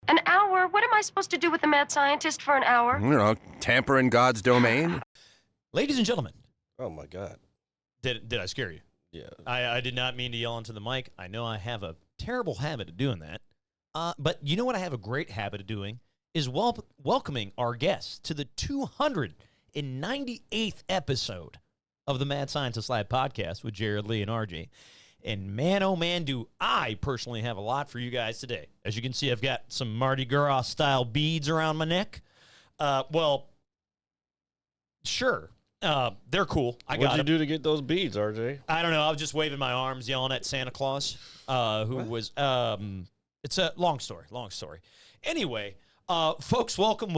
An hour? What am I supposed to do with the mad scientist for an hour? You know, tamper in God's domain. Ladies and gentlemen. Oh, my God. Did I scare you? Yeah. I did not mean to yell into the mic. I know I have a terrible habit of doing that. But you know what I have a great habit of doing is welcoming our guests to the 298th episode of the Mad Scientist Lab podcast with Jared, Lee, and RJ. And man, oh man, do I personally have a lot for you guys today. As you can see, I've got some Mardi Gras-style beads around my neck. Well, sure. They're cool. What'd you do to get those beads, RJ? I don't know. I was just waving my arms, yelling at Santa Claus, who was, it's a long story. Anyway, folks, welcome.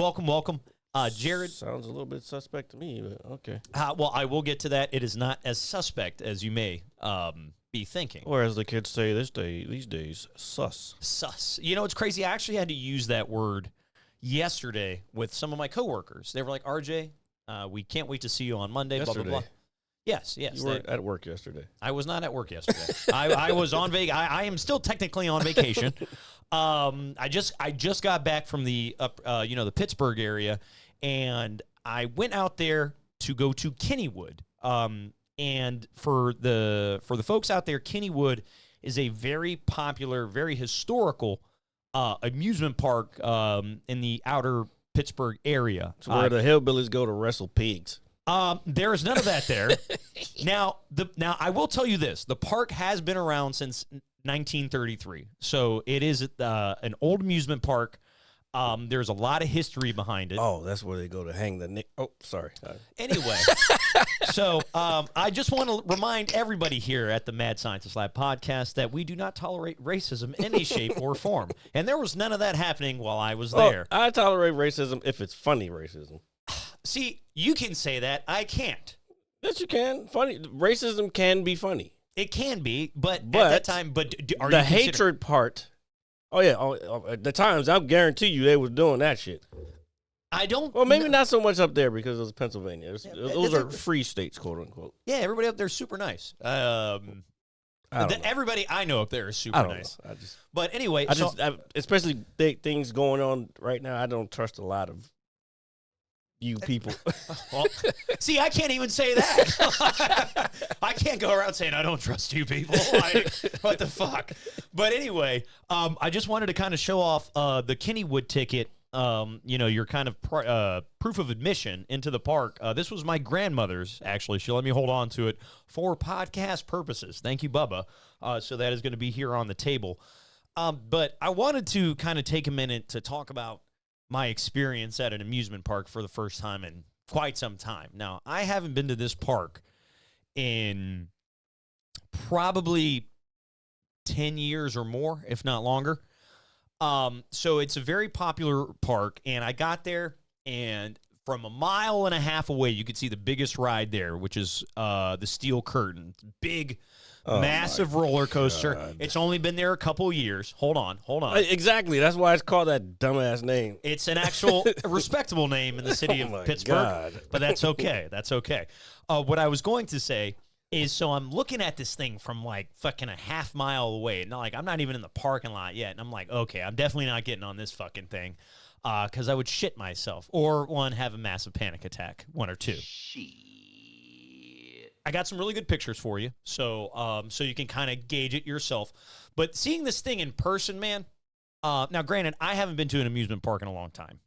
Jared. Sounds a little bit suspect to me, but okay. Well, I will get to that. It is not as suspect as you may be thinking. Or as the kids say these days, sus. Sus. You know, it's crazy. I actually had to use that word yesterday with some of my coworkers. They were like, RJ, we can't wait to see you on Monday, Yesterday. blah, blah, blah. Yes. You were at work yesterday. I was not at work yesterday. I was on vacation. I am still technically on vacation. I just got back from the the Pittsburgh area, and I went out there to go to Kennywood. And for the folks out there, Kennywood is a very popular, very historical amusement park in the outer Pittsburgh area. It's where the hillbillies go to wrestle pigs. There is none of that there. Now I will tell you this: the park has been around since 1933, so it is an old amusement park. There's a lot of history behind it. Oh, that's where they go to hang the Oh, sorry. Anyway, so I just want to remind everybody here at the Mad Scientist Lab podcast that we do not tolerate racism in any shape or form, and there was none of that happening while I was there. I tolerate racism if it's funny racism. See, you can say that. I can't. Yes, you can. Funny racism can be funny. It can be, but at that time, are the you hatred part? Oh yeah, at the times I guarantee you they was doing that shit. I don't. Well, maybe not so much up there because it was Pennsylvania. Those are a- free states, quote unquote. Yeah, everybody up there is super nice. Everybody I know up there is super nice. Know. But anyway, especially things going on right now. I don't trust a lot of you people. Well, see, I can't even say that. I can't go around saying I don't trust you people. What the fuck? But anyway, I just wanted to kind of show off the Kennywood ticket. Your kind of proof of admission into the park. This was my grandmother's, actually. She let me hold on to it for podcast purposes. Thank you, Bubba. So that is going to be here on the table. But I wanted to kind of take a minute to talk about my experience at an amusement park for the first time in quite some time. Now, I haven't been to this park in probably 10 years or more, if not longer. So it's a very popular park, and I got there, and from a mile and a half away, you could see the biggest ride there, which is the Steel Curtain. Big, massive roller coaster. God. It's only been there a couple years. Hold on. Exactly. That's why it's called that dumbass name. It's an actual respectable name in the city of Pittsburgh, God. but that's okay. What I was going to say is, so I'm looking at this thing from like fucking a half mile away. And I'm not even in the parking lot yet. And I'm like, okay, I'm definitely not getting on this fucking thing because I would shit myself or have a massive panic attack, one or two. I got some really good pictures for you, so you can kind of gauge it yourself. But seeing this thing in person, man, now granted, I haven't been to an amusement park in a long time.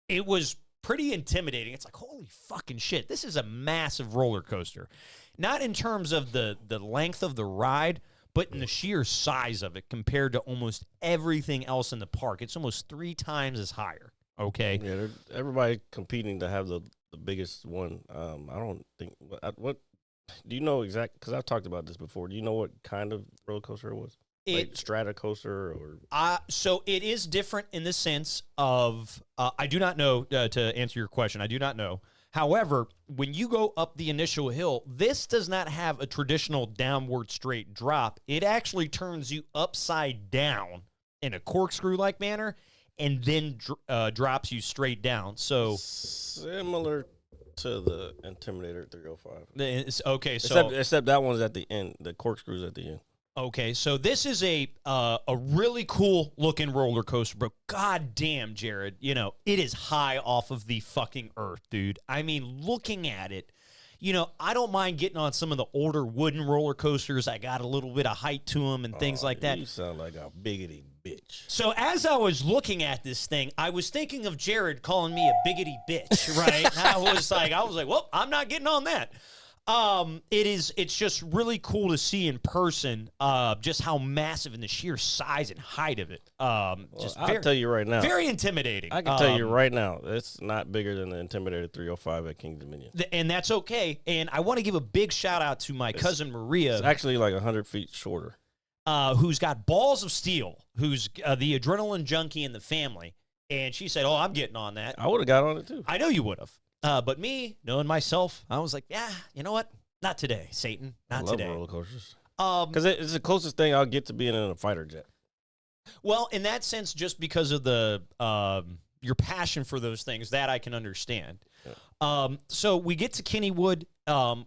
It was pretty intimidating. It's like, holy fucking shit, this is a massive roller coaster. Not in terms of the length of the ride, but in the sheer size of it compared to almost everything else in the park. It's almost 3 times as higher, okay? Yeah, everybody competing to have the biggest one. I don't think what do you know exactly? Because I've talked about this before. Do you know what kind of roller coaster it was? Like strata coaster or? So it is different in the sense of I do not know to answer your question. I do not know. However, when you go up the initial hill, this does not have a traditional downward straight drop. It actually turns you upside down in a corkscrew-like manner, and then drops you straight down. So similar to the Intimidator 305. Okay, so except that one's at the end. The corkscrew's at the end. Okay, so this is a really cool looking roller coaster, but god damn, Jared, you know, it is high off of the fucking earth, dude. I mean, looking at it, you know, I don't mind getting on some of the older wooden roller coasters. I got a little bit of height to them and things like that. You sound like a biggity bitch. So as I was looking at this thing, I was thinking of Jared calling me a biggity bitch, right? And I was like, well, I'm not getting on that. It's just really cool to see in person, just how massive and the sheer size and height of it. I'll tell you right now. Very intimidating. I can tell you right now, it's not bigger than the Intimidator 305 at King's Dominion. And that's okay. And I want to give a big shout out to my cousin Maria. It's actually like 100 feet shorter. Who's got balls of steel, who's the adrenaline junkie in the family. And she said, I'm getting on that. I would have got on it too. I know you would have. But me, knowing myself, I was like, yeah, you know what? Not today, Satan. Not today. I love roller coasters. Because it's the closest thing I'll get to being in a fighter jet. Well, in that sense, just because of the your passion for those things, that I can understand. Yeah. So we get to Kennywood.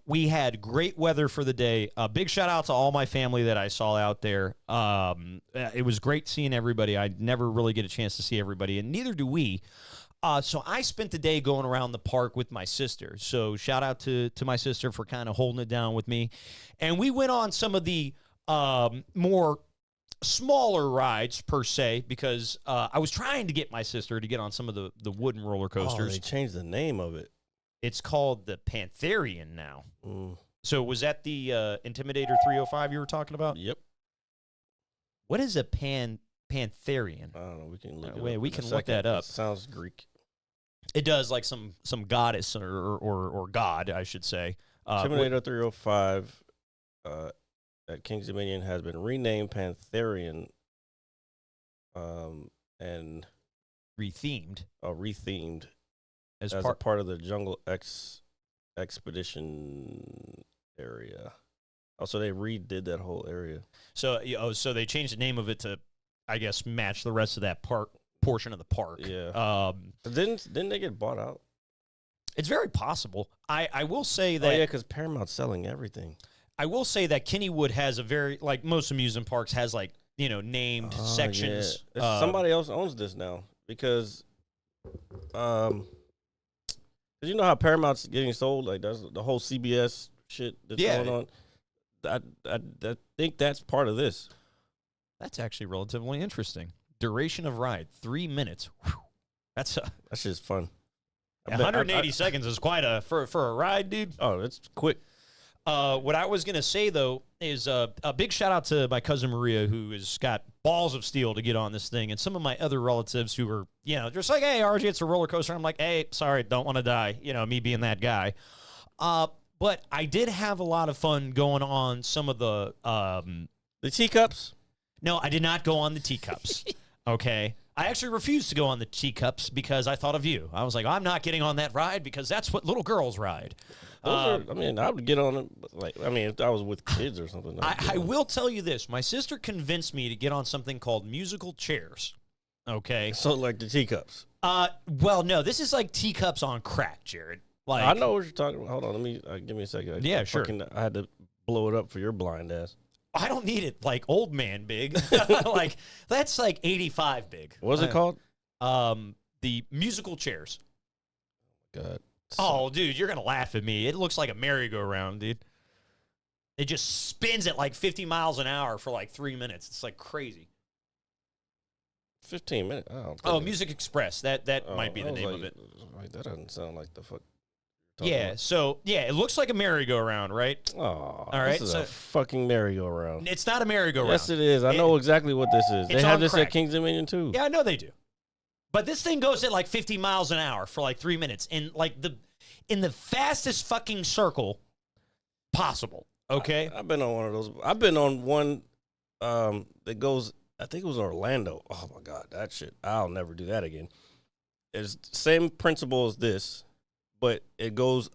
We had great weather for the day. Big shout out to all my family that I saw out there. It was great seeing everybody. I never really get a chance to see everybody, and neither do we. So I spent the day going around the park with my sister. So shout out to my sister for kind of holding it down with me. And we went on some of the more smaller rides, per se, because I was trying to get my sister to get on some of the wooden roller coasters. Oh, they changed the name of it. It's called the Pantherian now. Mm. So was that the Intimidator 305 you were talking about? Yep. What is a Pantherian? I don't know. We can look we can look that up. It sounds Greek. It does, like some goddess or god, I should say. Intimidator 305 at King's Dominion has been renamed Pantherian and rethemed. Rethemed as a part of the Jungle Expedition area. Also, they redid that whole area. So they changed the name of it to, I guess, match the rest of that portion of the park. Yeah. Didn't they get bought out? It's very possible. I will say that. Oh, yeah, because Paramount's selling everything. I will say that Kennywood has a very, like most amusement parks, has like, you know, named sections. Yeah. Somebody else owns this now because, you know how Paramount's getting sold? Like, that's the whole CBS shit that's going on. I think that's part of this. That's actually relatively interesting. Duration of ride, 3 minutes. Whew. That's just fun. 180 seconds is quite for a ride, dude. Oh, it's quick. What I was going to say, though, is a big shout out to my cousin Maria, who has got balls of steel to get on this thing, and some of my other relatives who are, you know, just like, hey, RJ, it's a roller coaster. I'm like, hey, sorry, don't want to die. You know, me being that guy. But I did have a lot of fun going on some of the teacups. No, I did not go on the teacups. Okay. I actually refused to go on the teacups because I thought of you. I was like, I'm not getting on that ride because that's what little girls ride. I would get on it. If I was with kids or something. I will tell you this. My sister convinced me to get on something called musical chairs. Okay. So like the teacups. Well, no, this is like teacups on crack, Jared. Like, I know what you're talking about. Hold on. Give me a second. Sure. I had to blow it up for your blind ass. I don't need it like old man big. Like that's like 85 big. What's it called? The musical chairs. God. Oh, dude, you're gonna laugh at me. It looks like a merry-go-round, dude. It just spins at like 50 miles an hour for like 3 minutes. It's like crazy. 15 minutes. Music Express. That might be the name of it. That doesn't sound like the fuck. Yeah, so, it looks like a merry-go-round, right? Oh, all right. This is a fucking merry-go-round. It's not a merry-go-round. Yes, it is. I know exactly what this is. They have this at King's Dominion, too. Yeah, I know they do. But this thing goes at like 50 miles an hour for like 3 minutes in the fastest fucking circle possible, okay? I've been on one of those. I've been on one that goes, I think it was Orlando. Oh, my God, that shit. I'll never do that again. It's the same principle as this. But it goes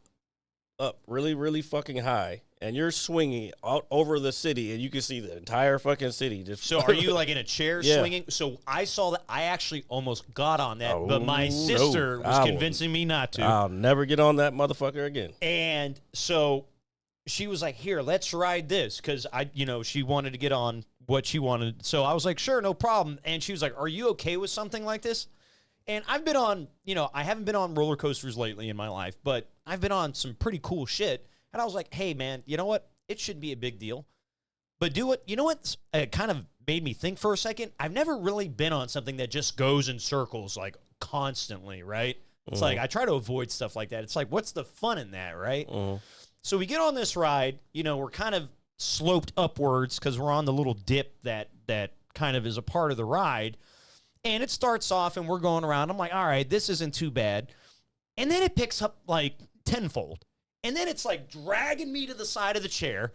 up really, really fucking high, and you're swinging out over the city, and you can see the entire fucking city. So are you like in a chair swinging? So I saw that. I actually almost got on that, but my sister was convincing me not to. I'll never get on that motherfucker again. And so she was like, here, let's ride this. Because she wanted to get on what she wanted. So I was like, sure, no problem. And she was like, are you okay with something like this? And I've been on, I haven't been on roller coasters lately in my life, but I've been on some pretty cool shit. And I was like, hey, man, you know what? It should be a big deal. But do it. You know what? It kind of made me think for a second. I've never really been on something that just goes in circles like constantly, right? It's like I try to avoid stuff like that. It's like, what's the fun in that, right? So we get on this ride. We're kind of sloped upwards because we're on the little dip that kind of is a part of the ride. And it starts off and we're going around. I'm like, all right, this isn't too bad. And then it picks up like tenfold. And then it's like dragging me to the side of the chair.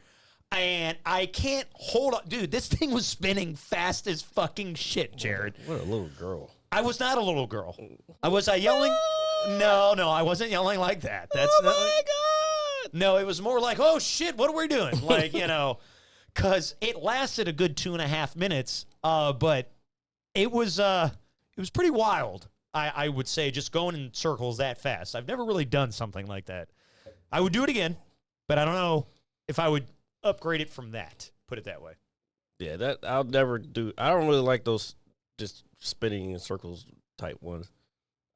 And I can't hold on. Dude, this thing was spinning fast as fucking shit, Jared. What a little girl. I was not a little girl. Was I yelling? No, I wasn't yelling like that. That's oh, my God. No, it was more like, oh, shit, what are we doing? Like, because it lasted a good 2.5 minutes. But it was pretty wild, I would say, just going in circles that fast. I've never really done something like that. I would do it again, but I don't know if I would upgrade it from that, put it that way. Yeah, that I'll never do. I don't really like those just spinning in circles type ones.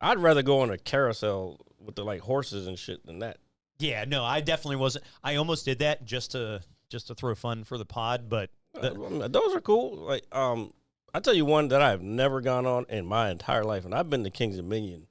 I'd rather go on a carousel with the like horses and shit than that. Yeah, no, I definitely wasn't. I almost did that just to throw fun for the pod, but those are cool. Like I tell you one that I've never gone on in my entire life, and I've been to Kings Dominion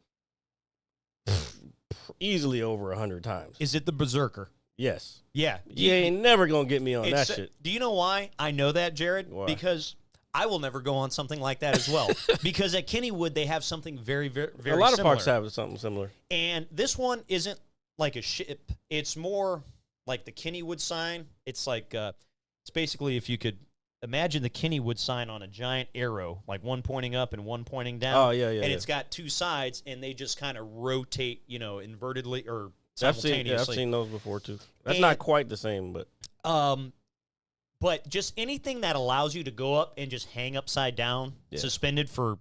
easily over 100 times. Is it the Berserker? Yes. Yeah. You ain't never gonna get me on that shit. Do you know why I know that, Jared? Why? Because I will never go on something like that as well. Because at Kennywood, they have something very, very, very similar. A lot similar. of parks have something similar. And this one isn't like a ship. It's more like the Kennywood sign. It's like, it's basically if you could imagine the Kennywood sign on a giant arrow, like one pointing up and one pointing down. Oh, yeah. And it's got two sides, and they just kind of rotate, invertedly or simultaneously. I've seen those before, too. That's not quite the same, but... But just anything that allows you to go up and just hang upside down, suspended for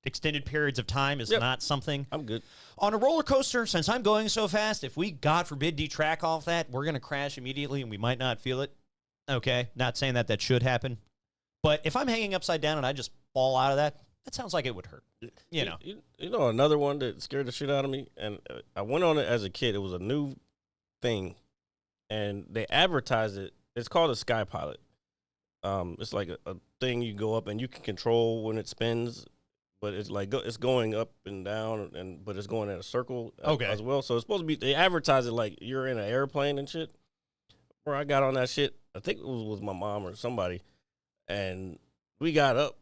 extended periods of time is not something. I'm good. On a roller coaster, since I'm going so fast, if we, God forbid, detrack off that, we're going to crash immediately and we might not feel it. Okay, not saying that should happen. But if I'm hanging upside down and I just fall out of that sounds like it would hurt. You know, another one that scared the shit out of me, and I went on it as a kid. It was a new thing, and they advertised it. It's called a Sky Pilot. It's like a thing you go up and you can control when it spins, but it's like it's going up and down, but it's going in a circle as well. So it's supposed to be. They advertise it like you're in an airplane and shit. Where I got on that shit, I think it was with my mom or somebody, and we got up,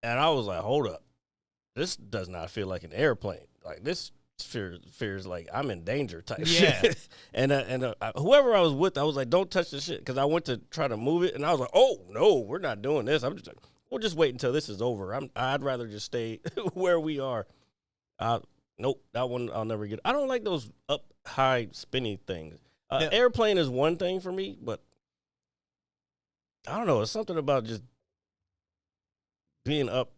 and I was like, "Hold up, this does not feel like an airplane. Like this." Fears like I'm in danger type shit. and whoever I was with, I was like, don't touch the shit, because I went to try to move it and I was like, oh no, we're not doing this. I'm just like, we'll just wait until this is over. I'd rather just stay where we are. Nope, that one I'll never get. I don't like those up high spinny things. Airplane is one thing for me, but I don't know, it's something about just being up,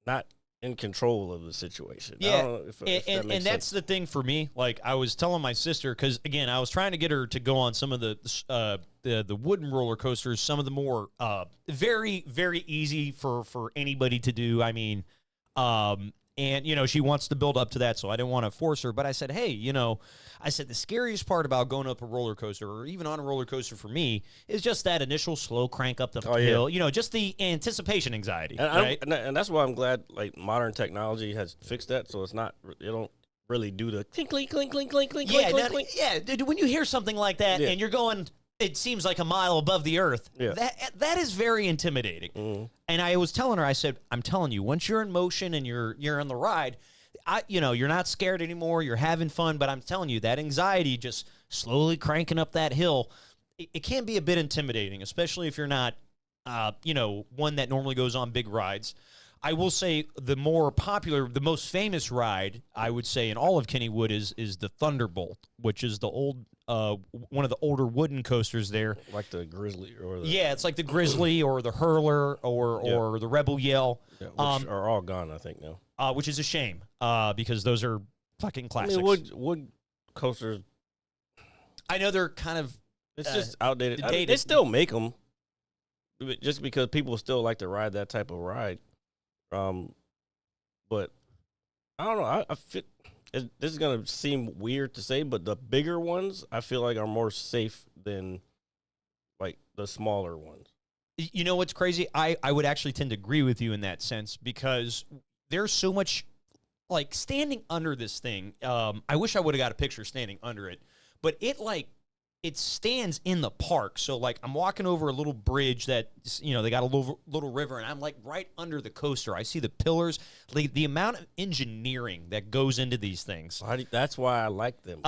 not in control of the situation. Yeah, I don't know if that makes and that's sense. the thing for me. Like I was telling my sister, because again, I was trying to get her to go on some of the wooden roller coasters, some of the more very, very easy for anybody to do. I mean, and she wants to build up to that, so I didn't want to force her. But I said, hey, I said the scariest part about going up a roller coaster, or even on a roller coaster for me, is just that initial slow crank up the hill. Just the anticipation anxiety. Right? And that's why I'm glad like modern technology has fixed that, so it's not. It don't really do the clink clink clink clink clink clink clink clink. Yeah, dude, when you hear something like that and you're going, it seems like a mile above the earth. Yeah. That is very intimidating. Mm-hmm. And I was telling her, I said, I'm telling you, once you're in motion and you're on the ride, you're not scared anymore. You're having fun, but I'm telling you, that anxiety just slowly cranking up that hill, it can be a bit intimidating, especially if you're not, one that normally goes on big rides. I will say the more popular, the most famous ride, I would say, in all of Kennywood is the Thunderbolt, which is the old, one of the older wooden coasters there. Like the Grizzly or the... Yeah, it's like the Grizzly or the Hurler or the Rebel Yell. Yeah, which are all gone, I think, now. Which is a shame, because those are fucking classics. I mean, wood coasters... I know they're kind of It's just outdated. I mean, dated. they still make them, just because people still like to ride that type of ride. But I don't know. I feel this is gonna seem weird to say, but the bigger ones I feel like are more safe than like the smaller ones. You know what's crazy? I would actually tend to agree with you in that sense because there's so much, like, standing under this thing. I wish I would have got a picture standing under it, but it stands in the park. So, like, I'm walking over a little bridge that, you know, they got a little river, and I'm, like, right under the coaster. I see the pillars. Like, the amount of engineering that goes into these things. That's why I like them.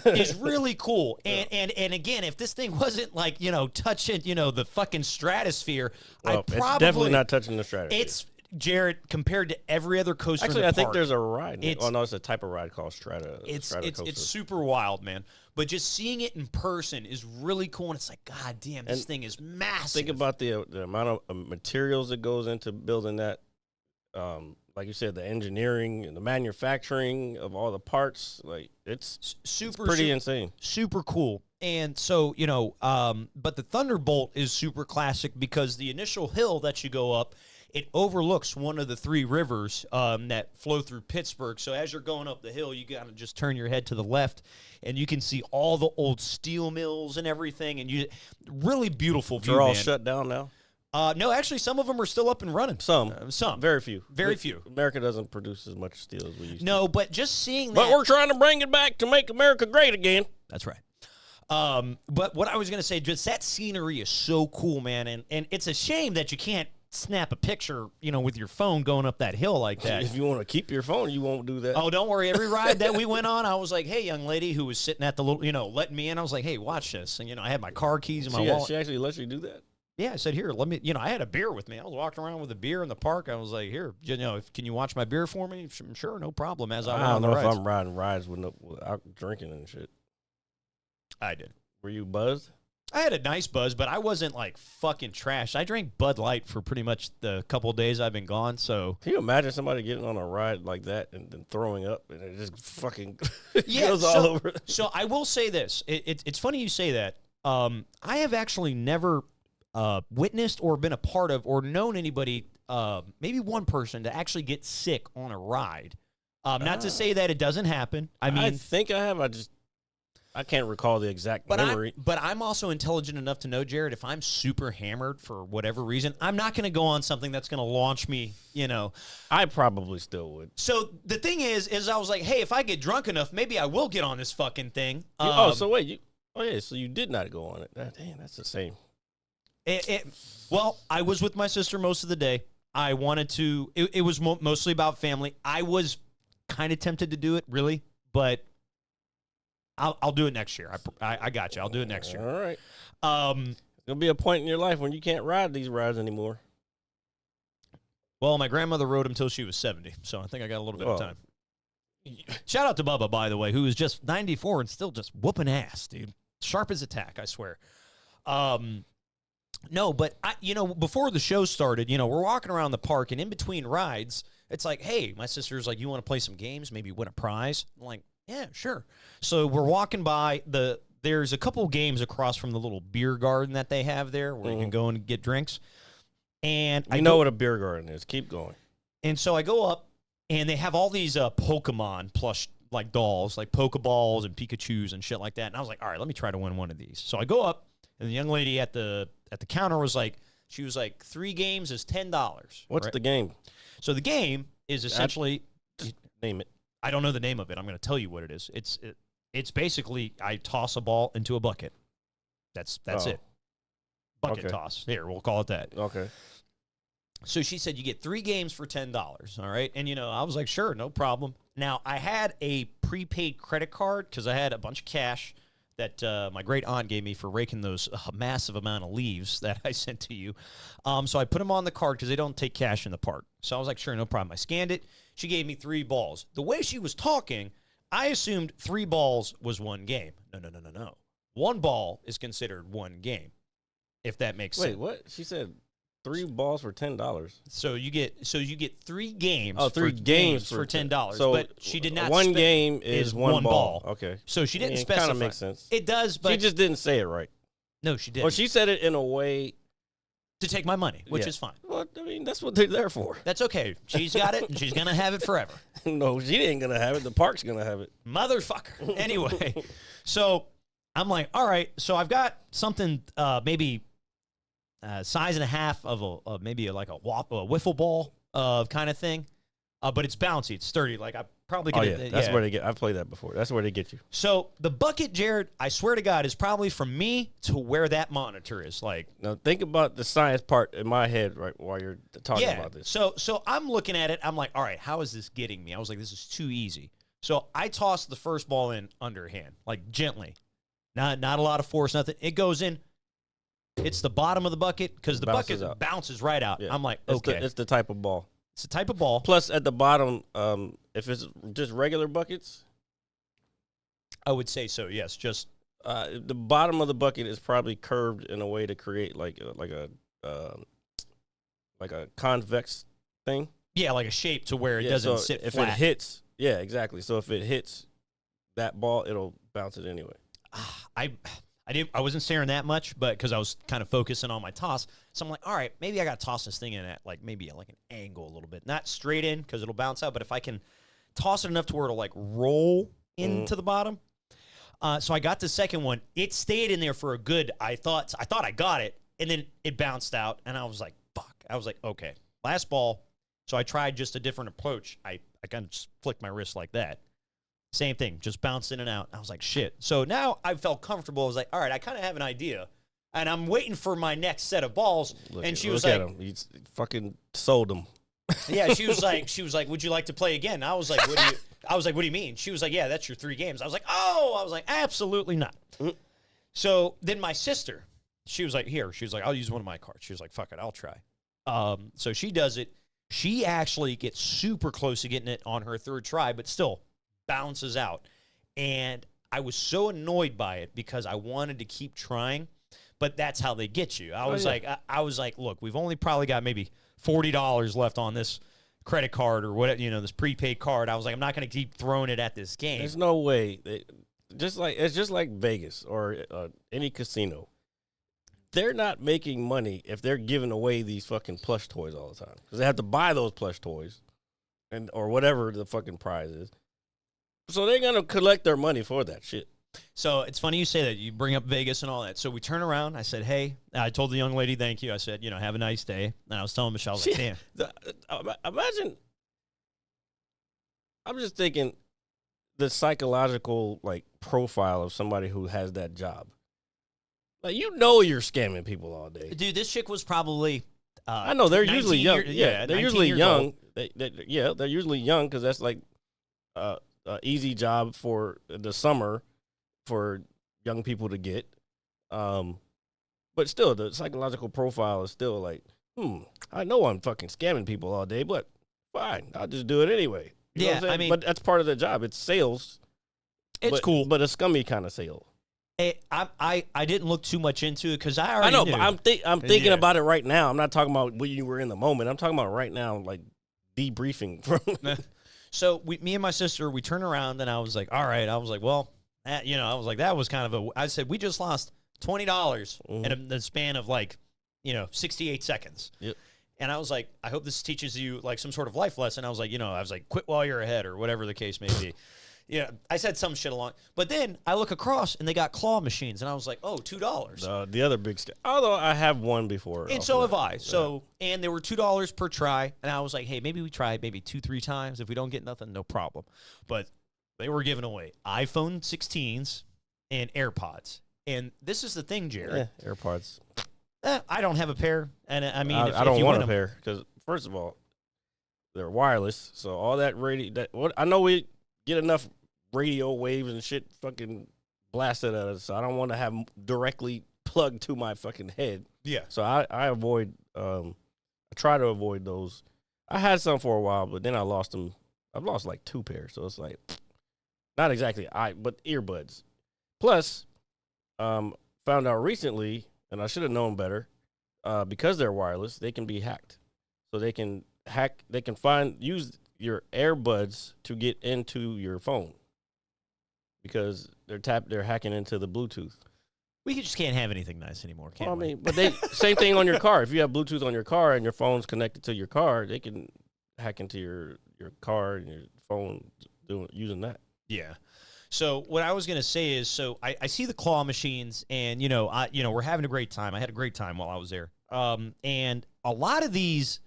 Is really cool. And again, if this thing wasn't, like, you know, touching, you know, the fucking stratosphere, well, I'd probably... It's definitely not touching the stratosphere. It's... Jared, compared to every other coaster Actually, in the I park, think there's a ride. Oh, no, it's a type of ride called Strata. It's super wild, man. But just seeing it in person is really cool, and it's like, God damn, this thing is massive. Think about the amount of materials that goes into building that. Like you said, the engineering and the manufacturing of all the parts. Like, it's pretty insane. Super cool. And so, you know, but the Thunderbolt is super classic because the initial hill that you go up, it overlooks one of the three rivers that flow through Pittsburgh. So as you're going up the hill, you got to just turn your head to the left, and you can see all the old steel mills and everything. And really beautiful view. They're all shut down now? No, actually, some of them are still up and running. Some. Very few. Very few. America doesn't produce as much steel as we used to. No, but just seeing that. But we're trying to bring it back to make America great again. That's right. But what I was going to say, just that scenery is so cool, man. And it's a shame that you can't snap a picture, you know, with your phone going up that hill like that. If you want to keep your phone, you won't do that. Oh, don't worry. Every ride that we went on, I was like, hey, young lady who was sitting at the little, you know, letting me in. I was like, hey, watch this. And, you know, I had my car keys and my wallet. She actually lets you do that? Yeah, I said, here, let me, you know, I had a beer with me. I was walking around with a beer in the park. I was like, here, you know, can you watch my beer for me? Sure, no problem. As I don't know if I'm riding rides without drinking and shit. I did. Were you buzzed? I had a nice buzz, but I wasn't, like, fucking trash. I drank Bud Light for pretty much the couple of days I've been gone, so. Can you imagine somebody getting on a ride like that and then throwing up and it just fucking yeah, goes all over? So I will say this. It's funny you say that. I have actually never witnessed or been a part of or known anybody, maybe one person, to actually get sick on a ride. Not to say that it doesn't happen. I mean, I think I have. I can't recall the exact memory. But I'm also intelligent enough to know, Jared, if I'm super hammered for whatever reason, I'm not going to go on something that's going to launch me, you know. I probably still would. So the thing is I was like, hey, if I get drunk enough, maybe I will get on this fucking thing. So wait. So you did not go on it. Damn, that's the same. Well, I was with my sister most of the day. I wanted to. It was mostly about family. I was kind of tempted to do it, really, but I'll do it next year. I got you. I'll do it next year. All right. There'll be a point in your life when you can't ride these rides anymore. Well, my grandmother rode them till she was 70, so I think I got a little bit of time. Shout out to Bubba, by the way, who is just 94 and still just whooping ass, dude. Sharp as a tack, I swear. No, but before the show started, you know, we're walking around the park, and in between rides, it's like, hey, my sister's like, you want to play some games, maybe win a prize? I'm like, yeah, sure. So we're walking by there's a couple games across from the little beer garden that they have there where you can go and get drinks. And I know what a beer garden is. Keep going. And so I go up, and they have all these Pokemon plush like dolls, like Pokeballs and Pikachus and shit like that. And I was like, all right, let me try to win one of these. So I go up, and the young lady at the counter was like, 3 games is $10. What's the game? So the game is essentially name it. I don't know the name of it. I'm going to tell you what it is. It's basically I toss a ball into a bucket. That's it. Bucket toss. Here, we'll call it that. Okay. So she said you get 3 games for $10, all right? And, you know, I was like, sure, no problem. Now, I had a prepaid credit card because I had a bunch of cash that my great aunt gave me for raking those massive amount of leaves that I sent to you. So I put them on the card because they don't take cash in the park. So I was like, sure, no problem. I scanned it. She gave me 3 balls. The way she was talking, I assumed 3 balls was 1 game. No. 1 ball is considered 1 game, if that makes sense. Wait, what? She said 3 balls for $10. So you get 3 games. Oh, 3 games for $10. So but she did not. One game is one ball. Okay. So she didn't specify. It kind of makes sense. It does, but she just didn't say it right. No, she didn't. Well, she said it in a way to take my money, which is fine. Well, I mean, that's what they're there for. That's okay. She's got it, and she's going to have it forever. No, she ain't going to have it. The park's going to have it. Motherfucker. Anyway, so I'm like, all right, so I've got something maybe size and a half of maybe like a wiffle ball kind of thing, but it's bouncy. It's sturdy. Like I probably could. That's where they get. I've played that before. That's where they get you. So the bucket, Jared, I swear to God, is probably from me to where that monitor is. Like, now think about the science part in my head right while you're talking about this. So I'm looking at it. I'm like, all right, how is this getting me? I was like, this is too easy. So I tossed the first ball in underhand, like gently, not a lot of force, nothing. It goes in. It's the bottom of the bucket because the bucket bounces right out. Yeah. I'm like, It's okay. it's the type of ball. It's the type of ball. Plus, at the bottom, if it's just regular buckets, I would say so, yes. Just the bottom of the bucket is probably curved in a way to create like a convex thing. Yeah, like a shape to where it doesn't sit if flat. It hits, yeah, exactly. So if it hits that ball, it'll bounce it anyway. I wasn't staring that much, but because I was kind of focusing on my toss, so I'm like, all right, maybe I got to toss this thing in at like maybe like an angle a little bit, not straight in because it'll bounce out, but if I can toss it enough to where it'll like roll into the bottom. So I got the second one. It stayed in there for a good. I thought I got it, and then it bounced out, and I was like, fuck. I was like, okay, last ball. So I tried just a different approach. I kind of just flicked my wrist like that. Same thing, just bounced in and out. I was like, shit. So now I felt comfortable. I was like, all right, I kind of have an idea. And I'm waiting for my next set of balls. She was like, he fucking sold them. Yeah, she was like, would you like to play again? I was like, what do you mean? She was like, yeah, that's your 3 games. I was like, absolutely not. Mm-hmm. So then my sister, she was like, here. She was like, I'll use one of my cards. She was like, fuck it, I'll try. So she does it. She actually gets super close to getting it on her 3rd try, but still bounces out. And I was so annoyed by it because I wanted to keep trying, but that's how they get you. I was like, look, we've only probably got maybe $40 left on this credit card or whatever, this prepaid card. I was like, I'm not going to keep throwing it at this game. There's no way. It's just like Vegas or any casino. They're not making money if they're giving away these fucking plush toys all the time because they have to buy those plush toys or whatever the fucking prize is. So they're going to collect their money for that shit. So it's funny you say that. You bring up Vegas and all that. So we turn around. I said, hey, I told the young lady, thank you. I said, have a nice day. And I was telling Michelle, I was like, damn. Imagine, I'm just thinking the psychological, profile of somebody who has that job. Like, you're scamming people all day. Dude, this chick was probably, I know, they're usually young. They're usually young. They're usually young because that's like easy job for the summer for young people to get. But still, the psychological profile is still like, I know I'm fucking scamming people all day, but fine, I'll just do it anyway. You know what I'm saying? But that's part of the job. It's sales. It's cool. But a scummy kind of sale. I didn't look too much into it because I already knew. But I'm thinking about it right now. I'm not talking about when you were in the moment. I'm talking about right now, like debriefing from. So me and my sister, we turn around and I was like, all right. I was like, well, I was like, that was kind of I said, we just lost $20 in the span of 68 seconds. Yep. And I was like, I hope this teaches you some sort of life lesson. I was like, quit while you're ahead or whatever the case may be. I said some shit along. But then I look across and they got claw machines. And I was like, oh, $2. The other big stuff. Although I have one before. And so have I. So, and there were $2 per try. And I was like, hey, maybe we try maybe 2-3 times. If we don't get nothing, no problem. But they were giving away iPhone 16s and AirPods. And this is the thing, Jared. Yeah, AirPods. I don't have a pair. And I mean, I don't want a pair because, first of all, they're wireless. So all that radio, I know we get enough radio waves and shit fucking blasted at us. So I don't want to have directly plugged to my fucking head. Yeah. So I avoid, I try to avoid those. I had some for a while, but then I lost them. I've lost 2 pairs. So it's not exactly but earbuds. Plus, found out recently, and I should have known better, because they're wireless, they can be hacked. So they can use your earbuds to get into your phone because they're hacking into the Bluetooth. We just can't have anything nice anymore, can Well, I we? mean, but same thing on your car. If you have Bluetooth on your car and your phone's connected to your car, they can hack into your car and your phone using that. Yeah. So what I was gonna say is, so I see the claw machines, and we're having a great time. I had a great time while I was there. And a lot of these,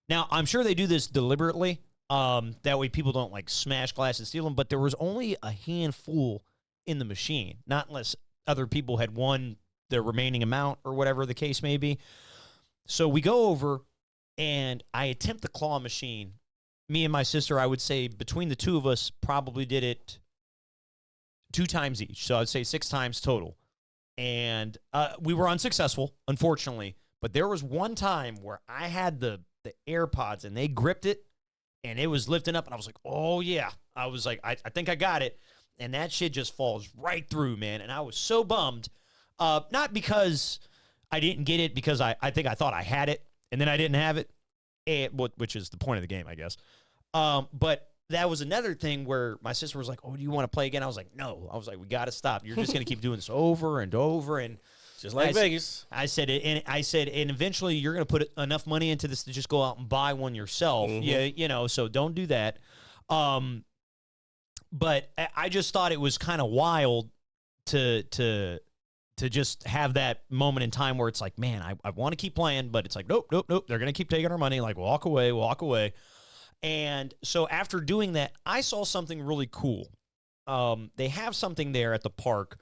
now I'm sure they do this deliberately. That way people don't like smash glass and steal them. But there was only a handful in the machine, not unless other people had won the remaining amount or whatever the case may be. So we go over, and I attempt the claw machine. Me and my sister, I would say between the two of us, probably did it 2 times each. So I'd say 6 times total. And we were unsuccessful, unfortunately. But there was one time where I had the AirPods, and they gripped it, and it was lifting up, and I was like, oh, yeah. I was like, I think I got it. And that shit just falls right through, man. And I was so bummed. Not because I didn't get it, because I think I thought I had it, and then I didn't have it, which is the point of the game, I guess. But that was another thing where my sister was like, oh, do you want to play again? I was like, no. I was like, we got to stop. You're just going to keep doing this over and over. And just like Vegas. I said, and eventually you're going to put enough money into this to just go out and buy one yourself. Mm-hmm. Yeah, so don't do that. But I just thought it was kind of wild to just have that moment in time where it's like, man, I want to keep playing, but it's like, nope. They're going to keep taking our money. Like, walk away. And so after doing that, I saw something really cool. They have something there at the park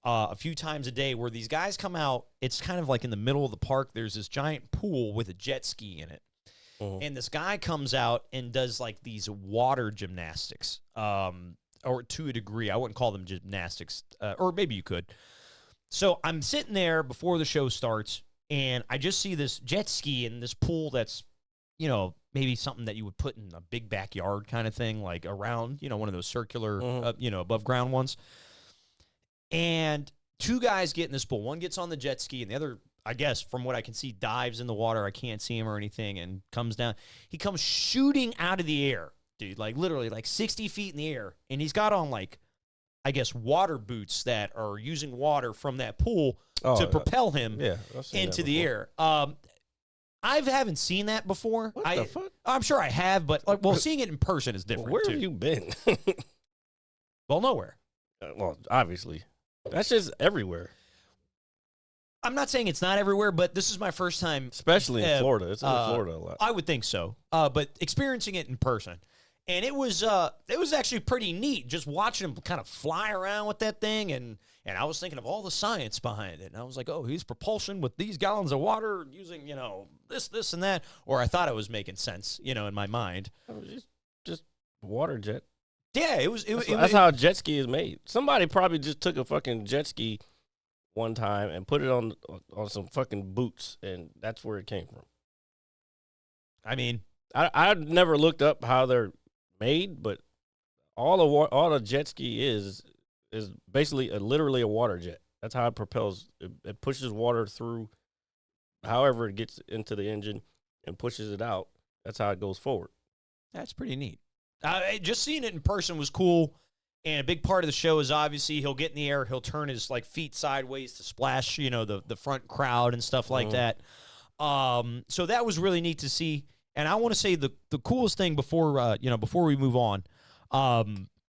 a few times a day where these guys come out. It's kind of like in the middle of the park. There's this giant pool with a jet ski in it. And this guy comes out and does like these water gymnastics, or to a degree. I wouldn't call them gymnastics, or maybe you could. So I'm sitting there before the show starts, and I just see this jet ski in this pool that's, maybe something that you would put in a big backyard kind of thing, like around, one of those circular, above ground ones. And 2 guys get in this pool. One gets on the jet ski, and the other, I guess, from what I can see, dives in the water. I can't see him or anything, and comes down. He comes shooting out of the air, dude, like literally like 60 feet in the air. And he's got on like, I guess, water boots that are using water from that pool to propel him into the air. I haven't seen that before. What the fuck? I'm sure I have, but seeing it in person is different. Where too. have you been? Well, nowhere. Well, obviously. That's just everywhere. I'm not saying it's not everywhere, but this is my first time. Especially in Florida. It's in Florida a lot. I would think so. But experiencing it in person. And it was actually pretty neat just watching him kind of fly around with that thing. And I was thinking of all the science behind it. And I was like, oh, he's propulsion with these gallons of water using, this, and that. Or I thought it was making sense, in my mind. It was just water jet. Yeah, it was. That's how a jet ski is made. Somebody probably just took a fucking jet ski one time and put it on some fucking boots, and that's where it came from. I mean, I never looked up how they're made, but all the jet ski is basically literally a water jet. That's how it propels. It pushes water through, however it gets into the engine and pushes it out. That's how it goes forward. That's pretty neat. Just seeing it in person was cool. And a big part of the show is obviously he'll get in the air, he'll turn his feet sideways to splash, the front crowd and stuff like that. So that was really neat to see. And I want to say the coolest thing before we move on,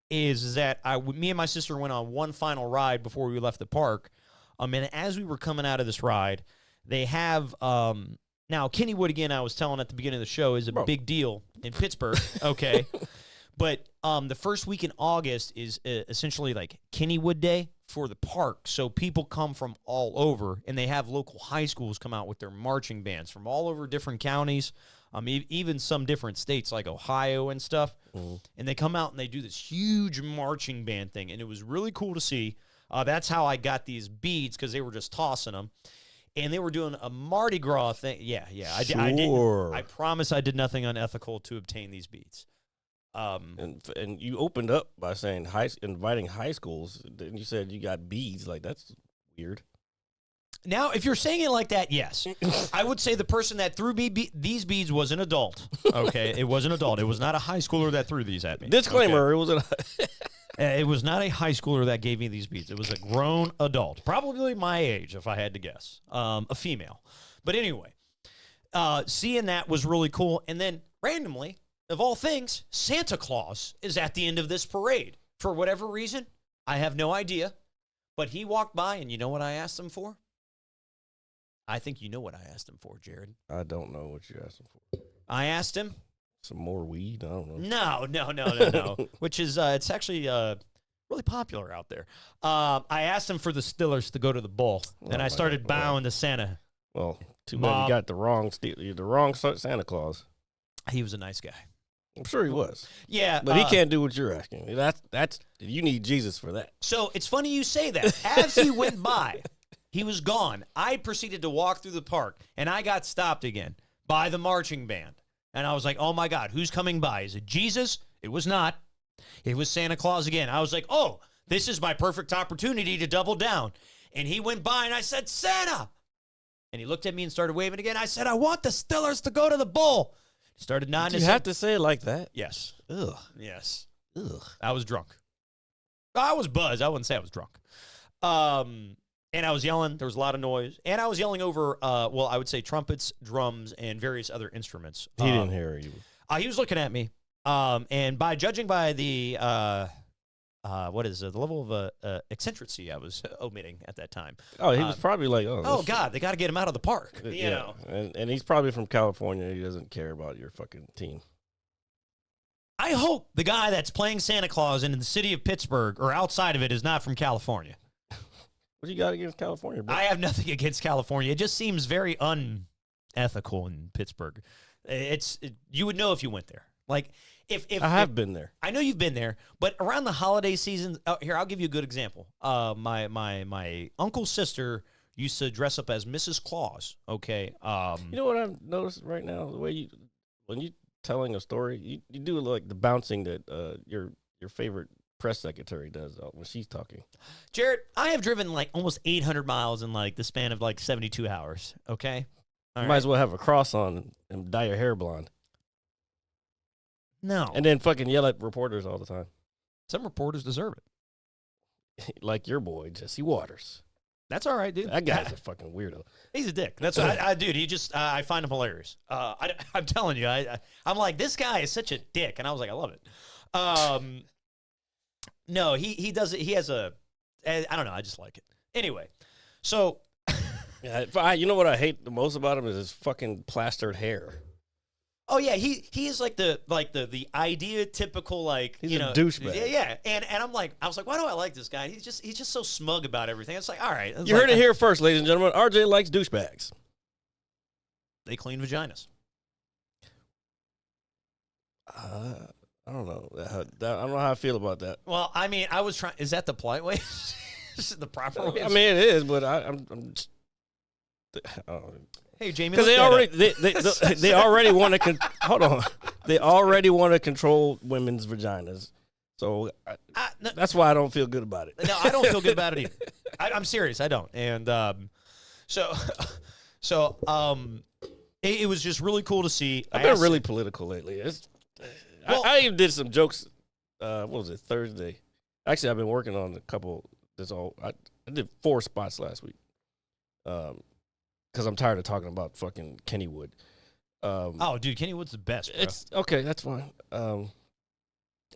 is that me and my sister went on one final ride before we left the park. And as we were coming out of this ride, they have now Kennywood, again, I was telling at the beginning of the show, is a big deal in Pittsburgh. Okay. But the first week in August is essentially like Kennywood Day for the park. So people come from all over, and they have local high schools come out with their marching bands from all over different counties, even some different states like Ohio and stuff. And they come out and they do this huge marching band thing, and it was really cool to see. That's how I got these beads, because they were just tossing them. And they were doing a Mardi Gras thing. Yeah. I promise I did nothing unethical to obtain these beads. And you opened up by saying inviting high schools. Then you said you got beads. Like, that's weird. Now, if you're saying it like that, yes. I would say the person that threw me these beads was an adult. Okay, it was an adult. It was not a high schooler that threw these at me. Disclaimer: okay. It was It was not a high schooler that gave me these beads. It was a grown adult, probably my age, if I had to guess, a female. But anyway, seeing that was really cool. And then randomly, of all things, Santa Claus is at the end of this parade. For whatever reason, I have no idea. But he walked by, and you know what I asked him for? I think you know what I asked him for, Jared. I don't know what you asked him for. I asked him. Some more weed? I don't know. No. Which is, it's actually really popular out there. I asked him for the Stillers to go to the bowl, and I started bowing to Santa. Well, too bad you got the wrong Santa Claus. He was a nice guy. I'm sure he was. Yeah. But he can't do what you're asking. That's you need Jesus for that. So it's funny you say that. As he went by, he was gone. I proceeded to walk through the park, and I got stopped again by the marching band. And I was like, oh, my God, who's coming by? Is it Jesus? It was not. It was Santa Claus again. I was like, oh, this is my perfect opportunity to double down. And he went by, and I said, Santa. And he looked at me and started waving again. I said, I want the Stillers to go to the bowl. He started nodding his head. You have to say it like that? Yes. Ugh. Yes. Ugh. I was drunk. I was buzzed. I wouldn't say I was drunk. And I was yelling. There was a lot of noise. And I was yelling over, I would say trumpets, drums, and various other instruments. He didn't hear you. He was looking at me. And by judging by the, the level of eccentricity I was omitting at that time. Oh, he was probably like, oh, God, they got to get him out of the park. You know. And he's probably from California. He doesn't care about your fucking team. I hope the guy that's playing Santa Claus in the city of Pittsburgh or outside of it is not from California. What you got against California, bro? I have nothing against California. It just seems very unethical in Pittsburgh. You would know if you went there. Like, if I have been there. I know you've been there, but around the holiday season, here, I'll give you a good example. My uncle's sister used to dress up as Mrs. Claus, okay? You know what I've noticed right now? The way when you telling a story, you do like the bouncing that your favorite press secretary does when she's talking. Jared, I have driven like almost 800 miles in like the span of like 72 hours, okay? Might as well have a cross on and dye your hair blonde. No. And then fucking yell at reporters all the time. Some reporters deserve it. Like your boy, Jesse Waters. That's all right, dude. That guy's a fucking weirdo. He's a dick. That's what dude. He just, I find him hilarious. I'm telling you, I'm like, this guy is such a dick. And I was like, I love it. No, he does it. He has I don't know. I just like it. Anyway, so. Yeah, you know what I hate the most about him is his fucking plastered hair. Oh yeah, he is like the idea typical, like, he's a douchebag. Yeah. And I was like, why do I like this guy? He's just so smug about everything. It's like, all right. You heard it here first, ladies and gentlemen. RJ likes douchebags. They clean vaginas. I don't know. I don't know how I feel about that. Well, I mean, I was trying. Is that the polite way? Is it the proper way? I mean, it is, but I'm just. Hey, Jamie, because they already want to hold on. They already want to control women's vaginas, so that's why I don't feel good about it. No, I don't feel good about it either. I'm serious, I don't. And it was just really cool to see. I've been really political lately. I even did some jokes. What was it, Thursday? Actually, I've been working on a couple. I did 4 spots last week. Because I'm tired of talking about fucking Kennywood. Oh, dude, Kennywood's the best, bro. It's okay. That's fine. I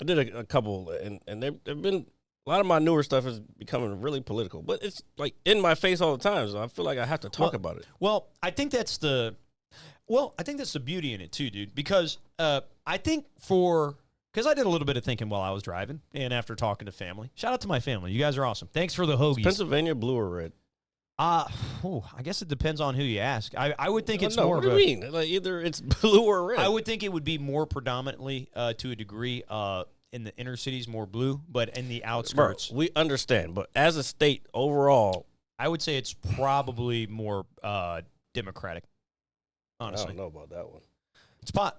did a couple, and they've been a lot of my newer stuff is becoming really political, but it's like in my face all the time. So I feel like I have to talk about it. Well, I think that's the beauty in it too, dude. Because I think because I did a little bit of thinking while I was driving, and after talking to family. Shout out to my family. You guys are awesome. Thanks for the Hoagies. Is Pennsylvania blue or red? I guess it depends on who you ask. I would think it's more. What do you mean? Like either it's blue or red. I would think it would be more predominantly, to a degree, in the inner cities, more blue, but in the outskirts, we understand. But as a state overall, I would say it's probably more Democratic. Honestly, I don't know about that one.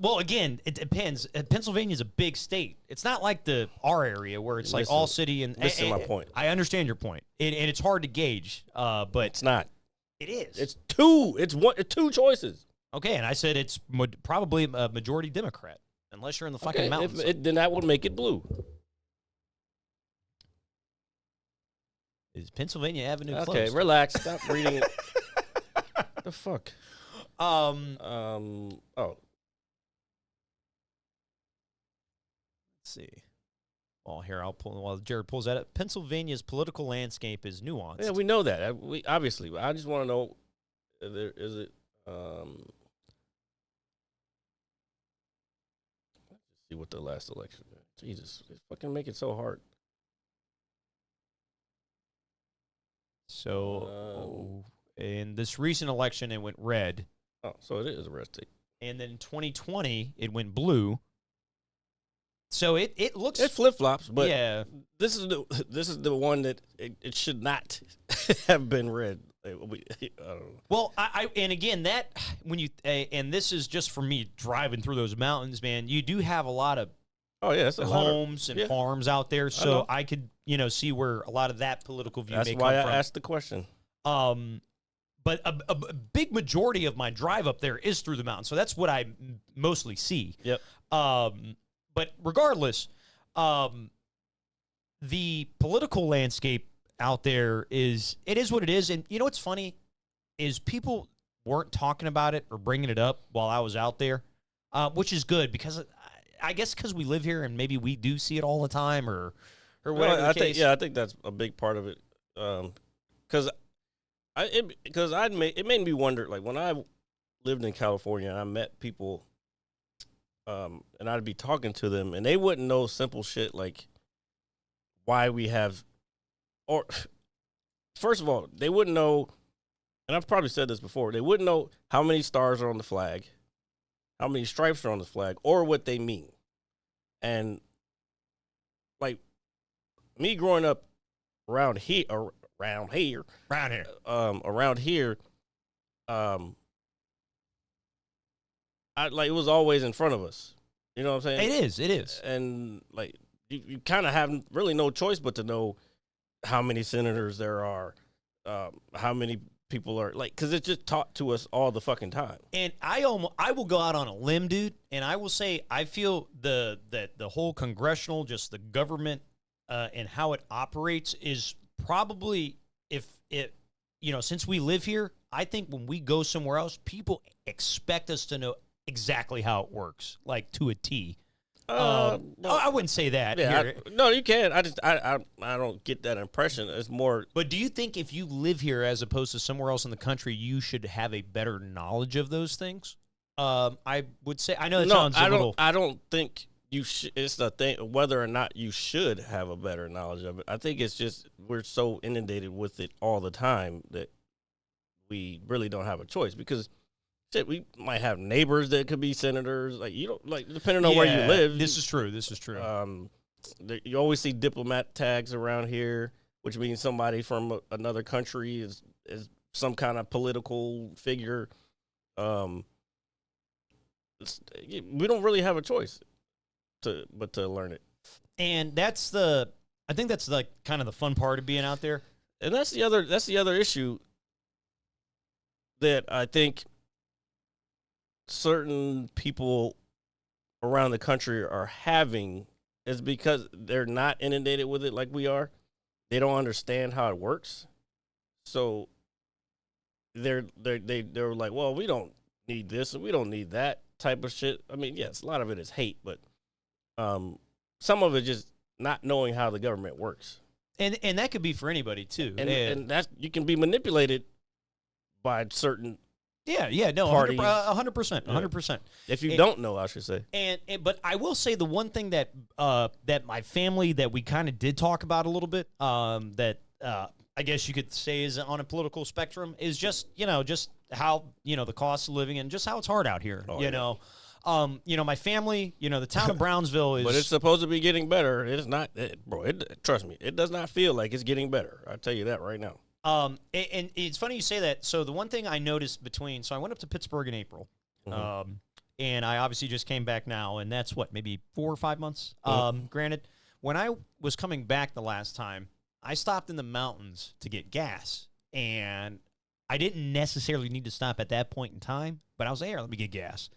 Well, again, it depends. Pennsylvania's a big state. It's not like our area where it's like all city and. Listen to my point. I understand your point, and it's hard to gauge. But it's not. It is. It's two. It's two choices. Okay, and I said it's probably a majority Democrat, unless you're in the fucking mountains. Then that would make it blue. is Pennsylvania Avenue closed? Okay, relax. Stop reading it. The fuck? Oh. Let's see. Well, here, I'll pull while Jared pulls that up. Pennsylvania's political landscape is nuanced. Yeah, we know that. We obviously. I just want to know, is it? Let's see what the last election. Jesus, they fucking make it so hard. So, in this recent election, it went red. Oh, so it is a red state. And then in 2020, it went blue. So it looks It flip flops, but yeah. this is the one that it should not have been red. I don't know. Well, I and again that when you and this is just for me driving through those mountains, man. You do have a lot of it's a homes and farms out there, so I could see where a lot of that political view. That's may why come from. I asked the question. But a big majority of my drive up there is through the mountains, so that's what I mostly see. Yep. But regardless, the political landscape out there is what it is. And you know what's funny is people weren't talking about it or bringing it up while I was out there, which is good because I guess because we live here and maybe we do see it all the time or whatever the case. I think that's a big part of it. Because it made me wonder, like when I lived in California and I met people. And I'd be talking to them, and they wouldn't know simple shit like why we have, or first of all, they wouldn't know, and I've probably said this before, they wouldn't know how many stars are on the flag, how many stripes are on the flag, or what they mean. And like me growing up around here, it was always in front of us. You know what I'm saying? It is. And like you kind of have really no choice but to know how many senators there are, how many people are like, because it's just taught to us all the fucking time. And I will go out on a limb, dude, and I will say I feel that the whole congressional, just the government, and how it operates is probably since we live here, I think when we go somewhere else, people expect us to know exactly how it works, like to a T. I wouldn't say that. Yeah, no, you can. I don't get that impression. It's more. But do you think if you live here as opposed to somewhere else in the country, you should have a better knowledge of those things? I would say. I know that sounds a little. I don't think you should. It's the thing whether or not you should have a better knowledge of it. I think it's just we're so inundated with it all the time that we really don't have a choice because. We might have neighbors that could be senators. Like you don't like depending on where you live. This is true. You always see diplomat tags around here, which means somebody from another country is some kind of political figure. We don't really have a choice but to learn it. And I think that's like kind of the fun part of being out there. And that's the other issue that I think certain people around the country are having is because they're not inundated with it like we are. They don't understand how it works. So they're like, well, we don't need this and we don't need that type of shit. I mean, yes, a lot of it is hate, but some of it just not knowing how the government works. And that could be for anybody too. And that's you can be manipulated by certain parties. 100%. If you don't know, I should say. But I will say the one thing that that my family that we kind of did talk about a little bit that I guess you could say is on a political spectrum is just how the cost of living and just how it's hard out here. My family, the town of Brownsville is. But it's supposed to be getting better. It is not, trust me, it does not feel like it's getting better. I'll tell you that right now. And it's funny you say that. So the one thing I noticed so I went up to Pittsburgh in April, and I obviously just came back now, and that's maybe 4 or 5 months. Granted, when I was coming back the last time, I stopped in the mountains to get gas, and I didn't necessarily need to stop at that point in time, but I was there, let me get gas.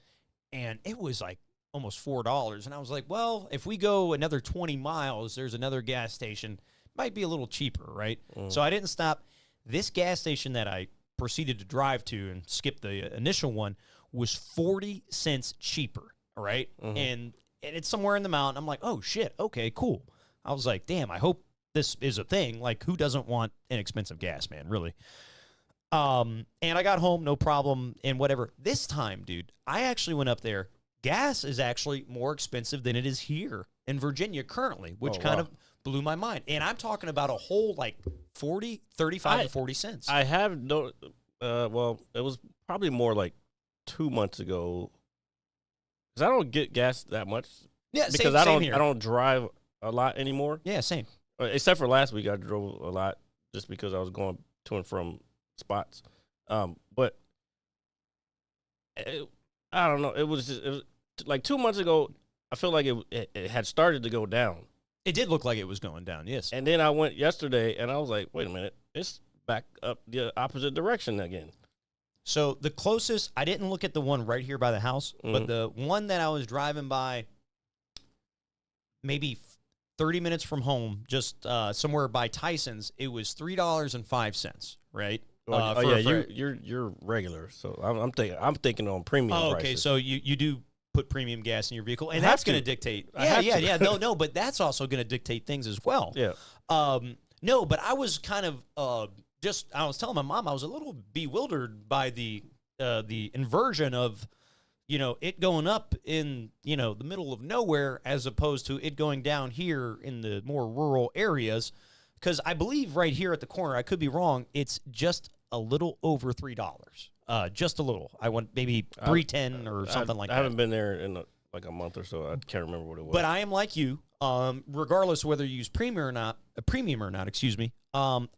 And it was like almost $4. And I was like, well, if we go another 20 miles, there's another gas station. might be a little cheaper, right? So I didn't stop. This gas station that I proceeded to drive to and skip the initial one was 40 cents cheaper, right? And it's somewhere in the mountain. I'm like, oh, shit, okay, cool. I was like, damn, I hope this is a thing. Like, who doesn't want inexpensive gas, man, really? And I got home, no problem, and whatever. This time, dude, I actually went up there. Gas is actually more expensive than it is here in Virginia currently, which kind of blew my mind. And I'm talking about a whole, like, 35 to 40 cents. I have no, well, it was probably more like 2 months ago. Because I don't get gas that much. Yeah, because same here. I don't drive a lot anymore. Yeah, same. Except for last week, I drove a lot just because I was going to and from spots. But I don't know. It was like 2 months ago. I feel like it had started to go down. It did look like it was going down, yes. And then I went yesterday, and I was like, wait a minute, it's back up the opposite direction again. So the closest, I didn't look at the one right here by the house, but the one that I was driving by maybe 30 minutes from home, just somewhere by Tyson's, it was $3.05, right? You're regular, so I'm thinking on premium prices. Okay, so you do put premium gas in your vehicle, and that's going to dictate. Yeah. No, but that's also going to dictate things as well. Yeah. No, but I was kind of I was telling my mom I was a little bewildered by the inversion of, it going up in, the middle of nowhere as opposed to it going down here in the more rural areas. Because I believe right here at the corner, I could be wrong, it's just a little over $3. Just a little. I want maybe $3.10 or something like that. I haven't been there in like a month or so. I can't remember what it was. But I am like you. Regardless of whether you use premium or not,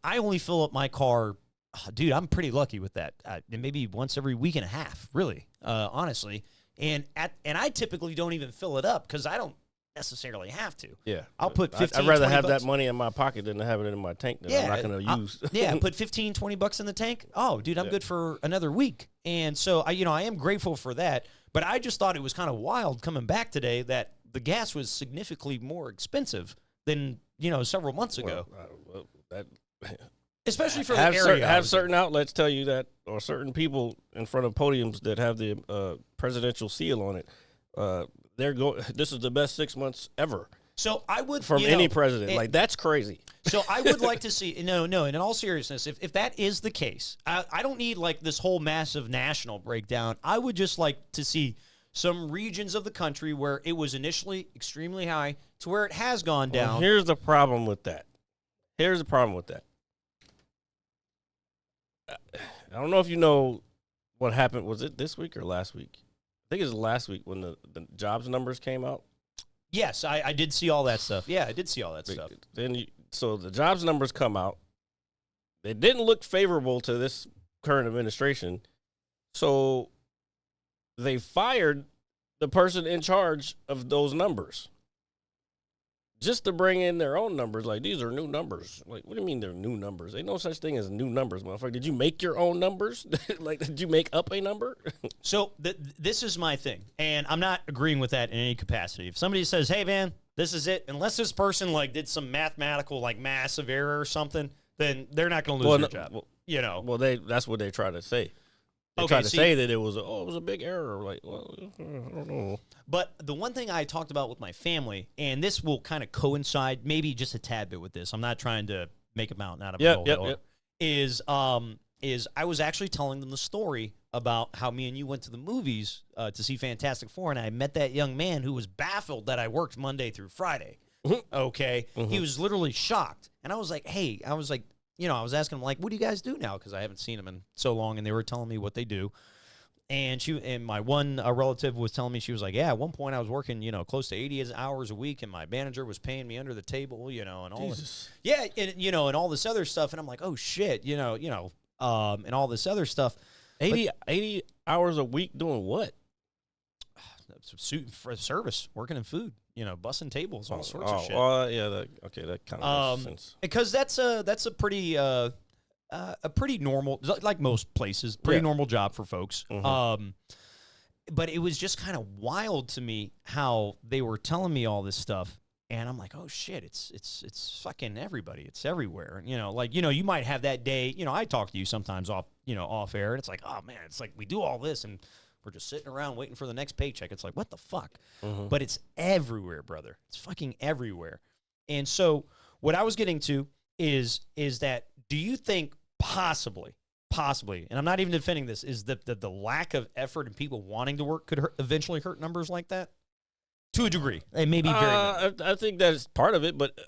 I only fill up my car. Dude, I'm pretty lucky with that. Maybe once every week and a half, really, honestly. And I typically don't even fill it up because I don't necessarily have to. Yeah. I'll put 15, I'd rather 20 have bucks. that money in my pocket than to have it in my tank that I'm not going to use. Yeah, put 15, 20 bucks in the tank. Oh, dude, I'm good for another week. And so, I am grateful for that. But I just thought it was kind of wild coming back today that the gas was significantly more expensive than, several months ago. Especially for the area. Have certain outlets tell you that, or certain people in front of podiums that have the presidential seal on it, this is the best 6 months ever. So I would from any president. That's crazy. So I would like to see no. In all seriousness, if that is the case, I don't need like this whole massive national breakdown. I would just like to see some regions of the country where it was initially extremely high to where it has gone down. Well, here's the problem with that. I don't know if you know what happened. Was it this week or last week? I think it was last week when the jobs numbers came out. Yes, I did see all that stuff. Yeah, I did see all that stuff. So the jobs numbers come out. They didn't look favorable to this current administration. So they fired the person in charge of those numbers just to bring in their own numbers. Like, these are new numbers. Like, what do you mean they're new numbers? Ain't no such thing as new numbers, motherfucker. Did you make your own numbers? Like, did you make up a number? So this is my thing, and I'm not agreeing with that in any capacity. If somebody says, hey, man, this is it, unless this person, like, did some mathematical, like, massive error or something, then they're not going to lose their job. Well, that's what they try to say. They tried to say that it was a big error. Like, well, I don't know. But the one thing I talked about with my family, and this will kind of coincide maybe just a tad bit with this. I'm not trying to make a mountain out of a molehill. Is I was actually telling them the story about how me and you went to the movies to see Fantastic Four, and I met that young man who was baffled that I worked Monday through Friday. Okay? He was literally shocked. And I was like, I was asking him, like, what do you guys do now? Because I haven't seen them in so long, and they were telling me what they do. And my one relative was telling me, she was like, yeah, at one point I was working, close to 80 hours a week, and my manager was paying me under the table, and all this. Yeah, and all this other stuff. And I'm like, oh, shit, and all this other stuff. 80 hours a week doing what? For service, working in food, bussing tables, all sorts of shit. That kind of makes sense. Because that's a pretty normal, like most places, pretty normal job for folks. But it was just kind of wild to me how they were telling me all this stuff, And I'm like, oh shit, it's fucking everybody. It's everywhere. And, you might have that day. I talk to you sometimes off air, and it's like, oh man, it's like we do all this and we're just sitting around waiting for the next paycheck. It's like, what the fuck? Mm-hmm. But it's everywhere, brother. It's fucking everywhere. And so what I was getting to is that, do you think possibly, and I'm not even defending this, is that the lack of effort and people wanting to work could eventually hurt numbers like that? To a degree. It may be very I think that is part of it, but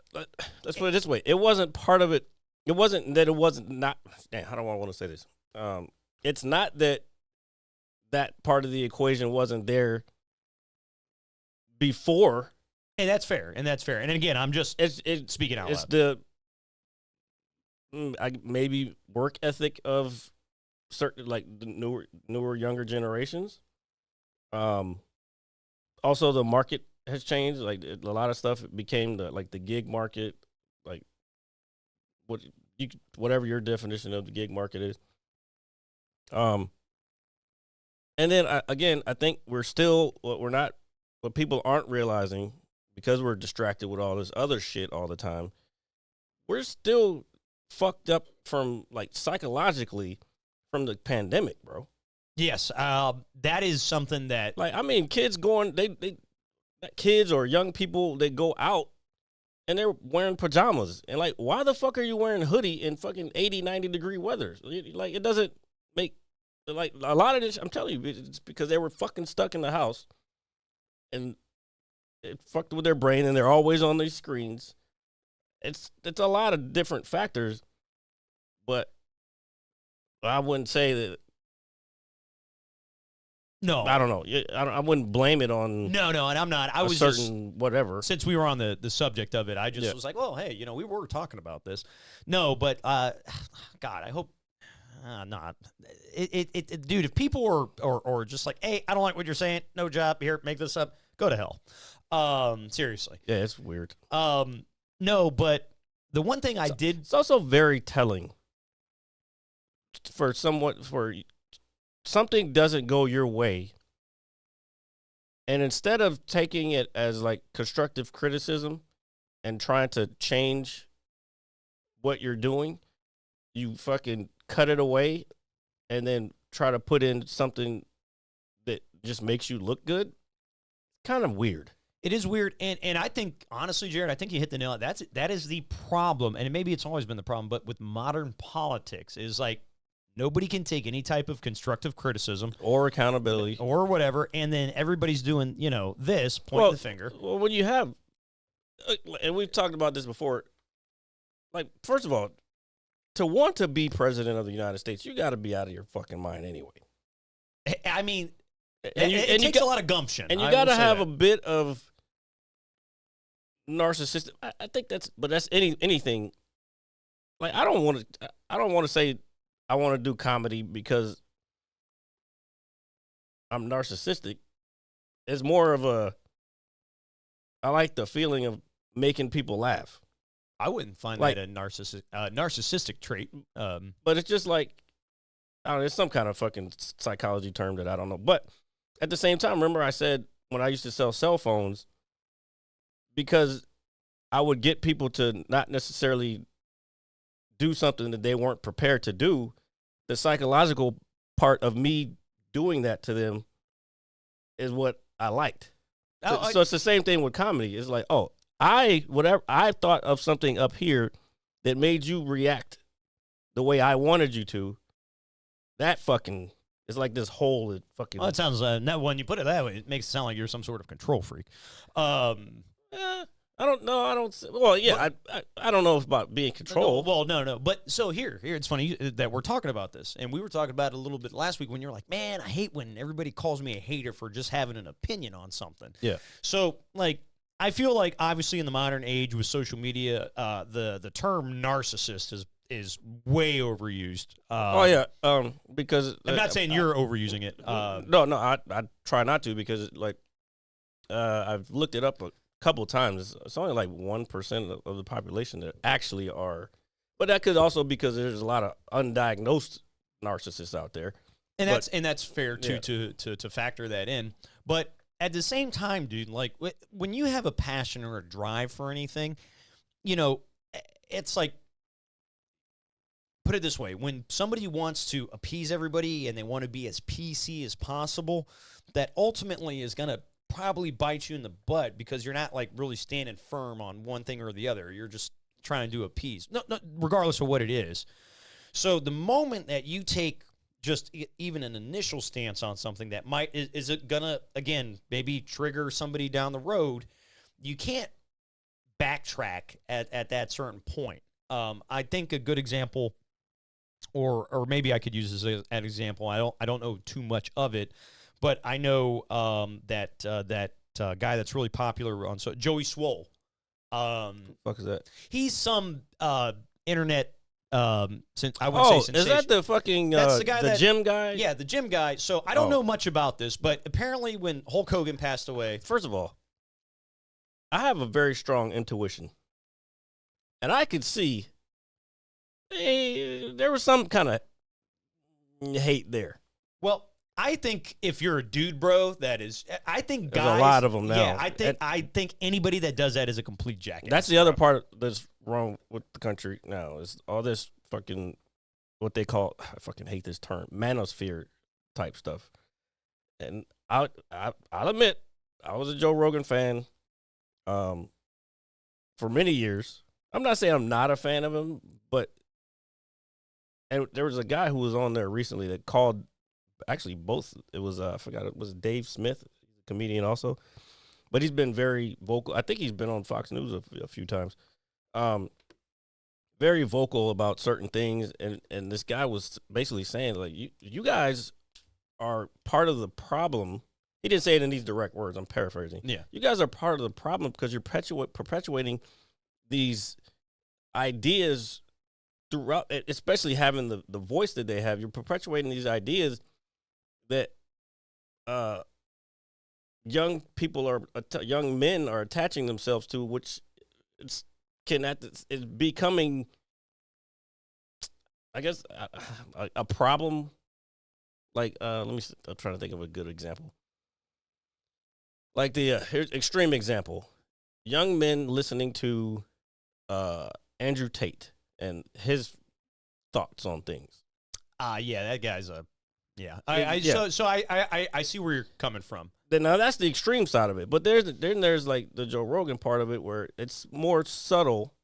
let's put it this way. It wasn't part of it. It wasn't that it wasn't not. Damn, how do I want to say this? It's not that part of the equation wasn't there before. And that's fair. And again, I'm just speaking out it's loud. Maybe work ethic of certain, like, the newer younger generations. Also, the market has changed. Like, a lot of stuff became the gig market, like whatever your definition of the gig market is. And then I think what people aren't realizing, because we're distracted with all this other shit all the time, we're still fucked up from, like, psychologically from the pandemic, bro. Yes, that is something that, like, I mean, kids kids or young people, they go out and they're wearing pajamas, and, like, why the fuck are you wearing a hoodie in fucking 80, 90 degree weather? Like, it doesn't make, like, a lot of this, I'm telling you, it's because they were fucking stuck in the house and it fucked with their brain, and they're always on these screens. It's a lot of different factors, but I wouldn't say that. No, I don't know. I wouldn't blame it on. No, and I'm not. I was certain whatever. Since we were on the subject of it, I just was like, well, hey, we were talking about this. No, but God, I hope not. Dude, if people are just like, hey, I don't like what you're saying. No job here. Make this up. Go to hell. Seriously. Yeah, it's weird. No, but the one thing I did. It's also very telling for something doesn't go your way, and instead of taking it as, like, constructive criticism and trying to change what you're doing, you fucking cut it away and then try to put in something that just makes you look good. It's kind of weird. It is weird, and I think, honestly, Jared, I think you hit the nail. That is the problem, and maybe it's always been the problem, but with modern politics is, like, nobody can take any type of constructive criticism or accountability or whatever, and then everybody's doing, this, pointing the finger. Well, when you have, and we've talked about this before, like, first of all, to want to be president of the United States, you got to be out of your fucking mind anyway. I mean, it takes a lot of gumption. And you got to have a bit of narcissistic. I think that's anything. Like, I don't want to say I want to do comedy because I'm narcissistic. It's more of I like the feeling of making people laugh. I wouldn't find that a narcissistic trait. But it's just like, I don't know, it's some kind of fucking psychology term that I don't know. But at the same time, remember I said when I used to sell cell phones, because I would get people to not necessarily do something that they weren't prepared to do, the psychological part of me doing that to them is what I liked. So it's the same thing with comedy. It's like, I thought of something up here that made you react the way I wanted you to. That fucking is like this hole that fucking. Well, it sounds when you put it that way, it makes it sound like you're some sort of control freak. I don't know. Well, yeah, I don't know about being controlled. No. But so here, it's funny that we're talking about this, and we were talking about it a little bit last week when you're like, man, I hate when everybody calls me a hater for just having an opinion on something. Yeah. So, like, I feel like obviously in the modern age with social media, the term narcissist is way overused. Because I'm not saying you're overusing it. No, I try not to, because I've looked it up a couple times. It's only like 1% of the population that actually are, but that could also because there's a lot of undiagnosed narcissists out there, and that's fair too, to factor that in. But at the same time, dude, like when you have a passion or a drive for anything, you know, it's like, put it this way, when somebody wants to appease everybody and they want to be as PC as possible, that ultimately is going to probably bite you in the butt because you're not like really standing firm on one thing or the other. You're just trying to appease, no, regardless of what it is. So the moment that you take just even an initial stance on something that might, is it going to, again, maybe trigger somebody down the road, you can't backtrack at that certain point. I think a good example, or maybe I could use this as an example. I don't know too much of it, but I know that guy that's really popular on Joey Swole. What the fuck is that? He's some internet. Since I would say sensation. Is that the fucking That's the guy, the gym guy? Yeah, the gym guy. So I don't know much about this, but apparently when Hulk Hogan passed away, First of all, I have a very strong intuition, and I could see there was some kind of hate there. well, I think if you're a dude, bro, I think There's guys, a lot of them now. Yeah, I think anybody that does that is a complete jackass. That's the other part that's wrong with the country now is all this fucking what they call, I fucking hate this term, manosphere type stuff. And I'll admit, I was a Joe Rogan fan for many years. I'm not saying I'm not a fan of him, but and there was a guy who was on there recently that called, actually both, it was, I forgot, it was Dave Smith, a comedian also, but he's been very vocal. I think he's been on Fox News a few times. Very vocal about certain things, and this guy was basically saying, like, you guys are part of the problem. He didn't say it in these direct words. I'm paraphrasing. Yeah. You guys are part of the problem because you're perpetuating these ideas throughout, especially having the voice that they have. You're perpetuating these ideas that young men are attaching themselves to, which it's becoming, I guess, a problem. Like, I'm trying to think of a good example. Like here's extreme example: young men listening to Andrew Tate and his thoughts on things. Yeah, that guy's yeah. Yeah. So I see where you're coming from. Now that's the extreme side of it, but there's like the Joe Rogan part of it where it's more subtle,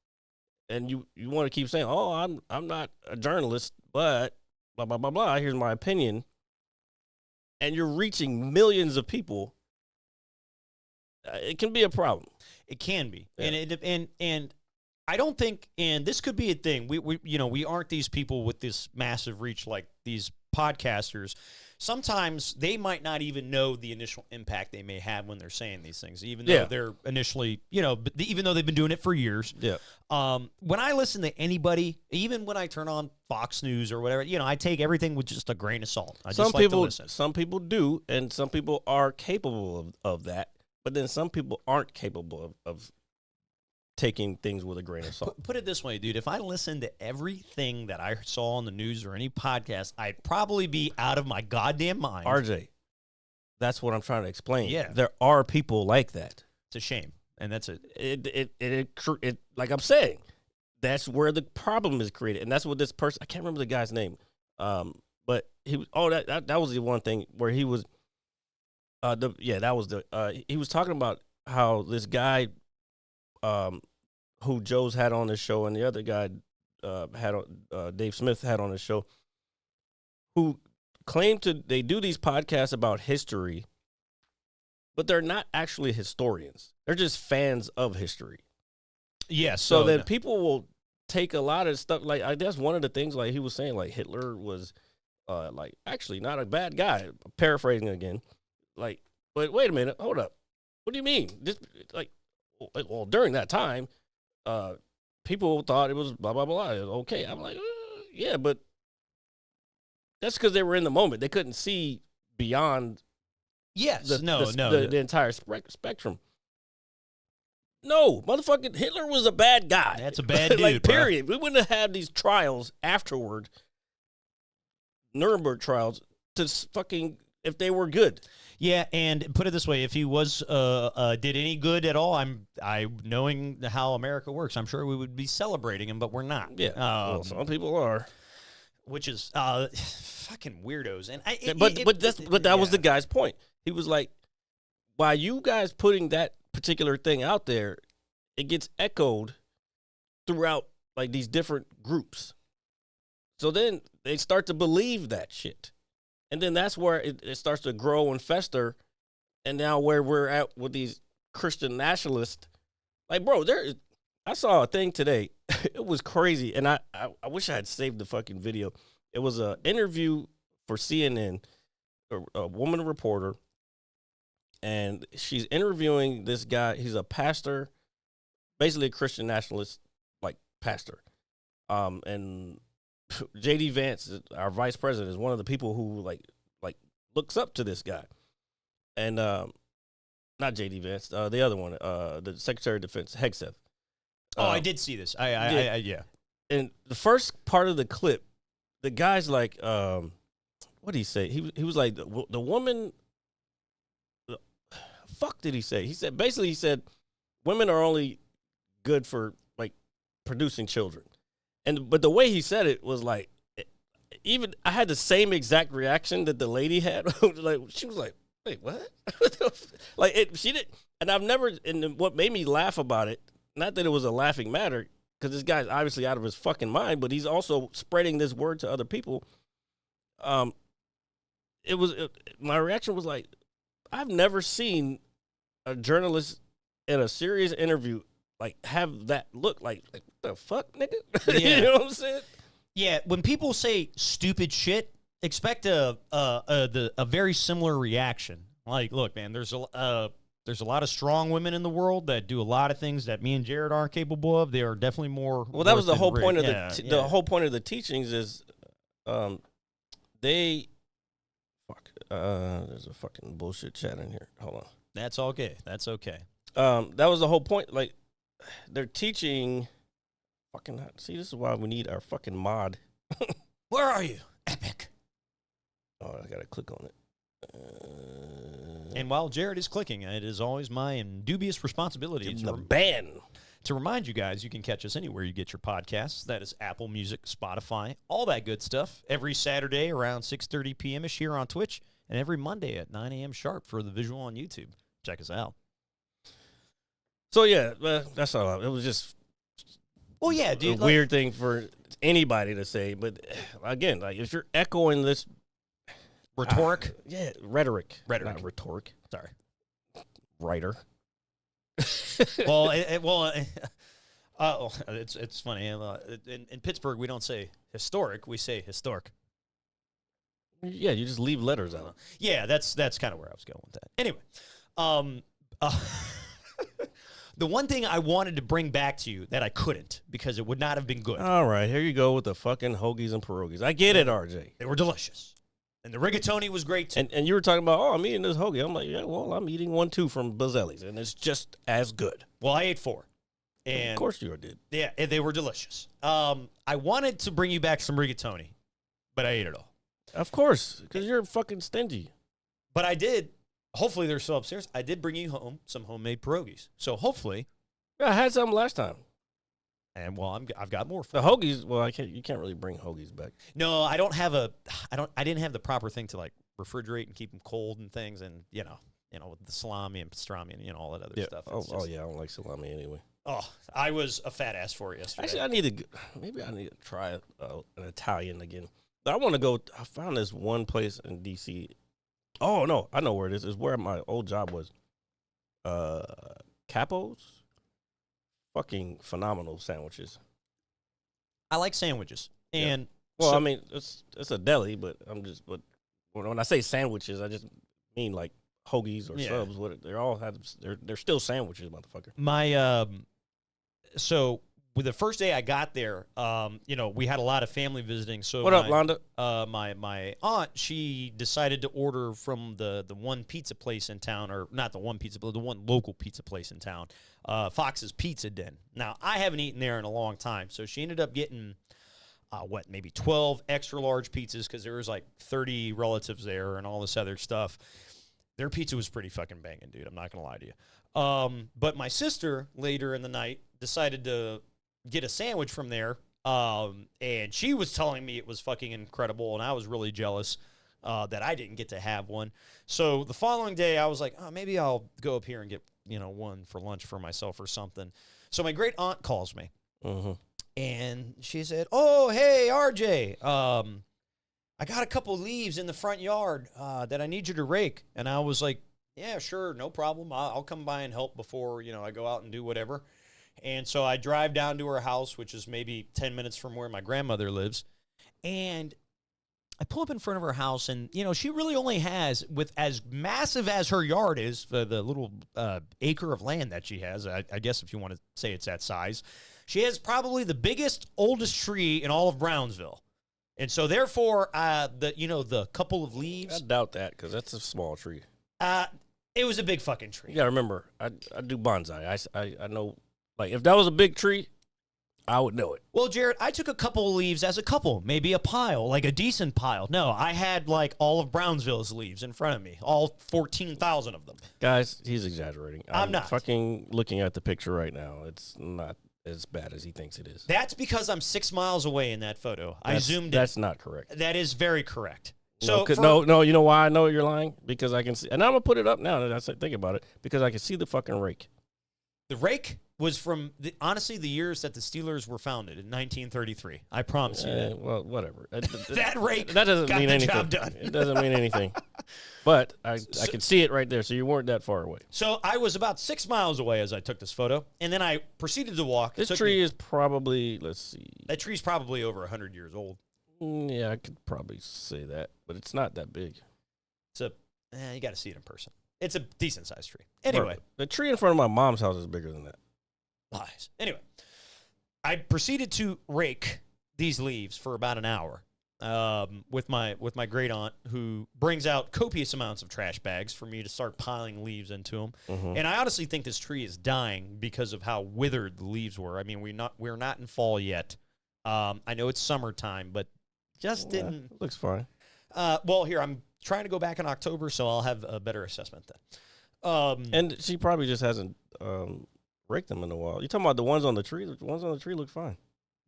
and you want to keep saying, "Oh, I'm not a journalist, but blah blah blah blah. Here's my opinion," and you're reaching millions of people. It can be a problem. It can be, Yeah. and I don't think, and this could be a thing. We aren't these people with this massive reach like these podcasters. Sometimes they might not even know the initial impact they may have when they're saying these things, even though they're initially, even though they've been doing it for years. Yeah. When I listen to anybody, even when I turn on Fox News or whatever, I take everything with just a grain of salt. I just like to listen. Some people do, and some people are capable of that, but then some people aren't capable of taking things with a grain of salt. Put it this way, dude. If I listened to everything that I saw on the news or any podcast, I'd probably be out of my goddamn mind. RJ, that's what I'm trying to explain. Yeah. There are people like that. It's a shame, and that's it. It like I'm saying, that's where the problem is created, and that's what this person, I can't remember the guy's name, but he was, that was the one thing where he was, he was talking about how this guy, who Joe's had on his show, and the other guy Dave Smith had on his show, who claim they do these podcasts about history, but they're not actually historians. They're just fans of history. Yes. So then people will take a lot of stuff. Like, I guess one of the things, like he was saying, like Hitler was like actually not a bad guy. Paraphrasing again. Like, but wait a minute, hold up. What do you mean? This, like, well, during that time, people thought it was blah, blah, blah. Okay. I'm like, yeah, but that's because they were in the moment. They couldn't see beyond the entire spectrum. No, motherfucking Hitler was a bad guy. That's a bad dude, like, period. We wouldn't have had these trials afterward, Nuremberg trials, to fucking if they were good. Yeah, and put it this way: if he was did any good at all, I knowing how America works, I'm sure we would be celebrating him, but we're not. Yeah, well, some people are, which is fucking weirdos. And but that was the guy's point. He was like, "By you guys putting that particular thing out there, it gets echoed throughout like these different groups. So then they start to believe that shit." And then that's where it starts to grow and fester. And now where we're at with these Christian nationalists, like, bro, I saw a thing today. It was crazy. And I wish I had saved the fucking video. It was an interview for CNN, a woman reporter. And she's interviewing this guy. He's a pastor, basically a Christian nationalist, like pastor. And J.D. Vance, our vice president, is one of the people who like looks up to this guy, and not J.D. Vance, the other one, the Secretary of Defense, Hegseth. I did see this. Yeah. And the first part of the clip, the guy's like, what did he say? He was like, the woman. Fuck did he say? He said women are only good for like producing children. But the way he said it was like, even I had the same exact reaction that the lady had. Like, she was like, "Wait, what?" She did, and I've never. And what made me laugh about it, not that it was a laughing matter, because this guy's obviously out of his fucking mind, but he's also spreading this word to other people. My reaction was like, I've never seen a journalist in a serious interview like have that look like what the fuck, nigga? Yeah. You know what I'm saying? Yeah, when people say stupid shit, expect a very similar reaction. Like, look, man, there's a lot of strong women in the world that do a lot of things that me and Jared aren't capable of. They are definitely more. Well, that was the whole point of the whole point of the teachings is, there's a fucking bullshit chat in here. Hold on. That's okay. That's okay. That was the whole point. Like, they're teaching. Fucking see, this is why we need our fucking mod. Where are you, Epic? Oh, I gotta click on it. And while Jared is clicking, it is always my dubious responsibility to remind you guys you can catch us anywhere you get your podcasts. That is Apple Music, Spotify, all that good stuff. Every Saturday around 6:30 p.m.ish here on Twitch, and every Monday at 9 a.m. sharp for the visual on YouTube. Check us out. So yeah, that's all. It was just. Well, yeah, dude. A weird thing for anybody to say, but again, like if you're echoing this rhetoric, rhetoric, not rhetoric. Sorry, writer. It's funny. In Pittsburgh, we don't say historic; we say historic. Yeah, you just leave letters out. Yeah, that's kind of where I was going with that. Anyway, the one thing I wanted to bring back to you that I couldn't because it would not have been good. All right, here you go with the fucking hoagies and pierogies. I get it, RJ. They were delicious. And the rigatoni was great, too. And you were talking about, I'm eating this hoagie. I'm like, yeah, well, I'm eating one, too, from Bazzelli's, and it's just as good. Well, I ate 4. And of course you did. Yeah, they were delicious. I wanted to bring you back some rigatoni, but I ate it all. Of course, because you're fucking stingy. But I did. Hopefully they're still upstairs. I did bring you home some homemade pierogies. So hopefully. Yeah, I had some last time. And well, I've got more. The hoagies. Well, you can't really bring hoagies back. No, I didn't have the proper thing to like refrigerate and keep them cold and things, and you know with the salami and pastrami and all that other stuff. Yeah, I don't like salami anyway. Oh, I was a fat ass for it yesterday. Actually, maybe I need to try an Italian again. But I want to go. I found this one place in DC. Oh no, I know where it is. It's where my old job was. Capo's. Fucking phenomenal sandwiches. I like sandwiches, and well, I mean it's a deli, but when I say sandwiches, I just mean like hoagies or subs. They're still sandwiches, motherfucker. My so with the first day I got there, we had a lot of family visiting. So what up, Londa? My aunt, she decided to order from the one pizza place in town, or not the one pizza, but the one local pizza place in town, Fox's Pizza Den. Now I haven't eaten there in a long time, so she ended up getting maybe 12 extra large pizzas because there was like 30 relatives there and all this other stuff. Their pizza was pretty fucking banging, dude. I'm not going to lie to you. But my sister, later in the night, decided to get a sandwich from there. And she was telling me it was fucking incredible, and I was really jealous that I didn't get to have one. So the following day, I was like, oh, maybe I'll go up here and get, one for lunch for myself or something. So my great aunt calls me. Mm-hmm. And she said, oh, hey, RJ, I got a couple leaves in the front yard that I need you to rake. And I was like, yeah, sure, no problem. I'll come by and help before, I go out and do whatever. And so I drive down to her house, which is maybe 10 minutes from where my grandmother lives. And I pull up in front of her house, and, she really only has, with as massive as her yard is, the little acre of land that she has, I guess if you want to say it's that size, she has probably the biggest, oldest tree in all of Brownsville. And so, therefore, the couple of leaves. I doubt that because that's a small tree. It was a big fucking tree. You got to remember, I do bonsai. I know, like, if that was a big tree, I would know it. Well, Jared, I took a couple of leaves as a couple, maybe a pile, like a decent pile. No, I had, like, all of Brownsville's leaves in front of me, all 14,000 of them. Guys, he's exaggerating. I'm not. Fucking looking at the picture right now. It's not as bad as he thinks it is. That's because I'm 6 miles away in that photo. I zoomed in. That's not correct. That is very correct. So no, you know why I know you're lying? Because I can see, and I'm going to put it up now that I think about it, because I can see the fucking rake. The rake was from, honestly, the years that the Steelers were founded in 1933. I promise you that. Well, whatever. That rake that doesn't got mean the anything. job done. It doesn't mean anything. But I can see it right there, so you weren't that far away. So I was about 6 miles away as I took this photo, and then I proceeded to walk. This tree is probably, let's see. That tree's probably over 100 years old. Yeah, I could probably say that, but it's not that big. You got to see it in person. It's a decent-sized tree. Anyway. The tree in front of my mom's house is bigger than that. Lies. Anyway, I proceeded to rake these leaves for about an hour with my great aunt, who brings out copious amounts of trash bags for me to start piling leaves into them. Mm-hmm. And I honestly think this tree is dying because of how withered the leaves were. I mean, we're not in fall yet. I know it's summertime, but just didn't. It looks fine. Well, here, I'm trying to go back in October, so I'll have a better assessment then. And she probably just hasn't raked them in a while. You talking about the ones on the tree? The ones on the tree look fine.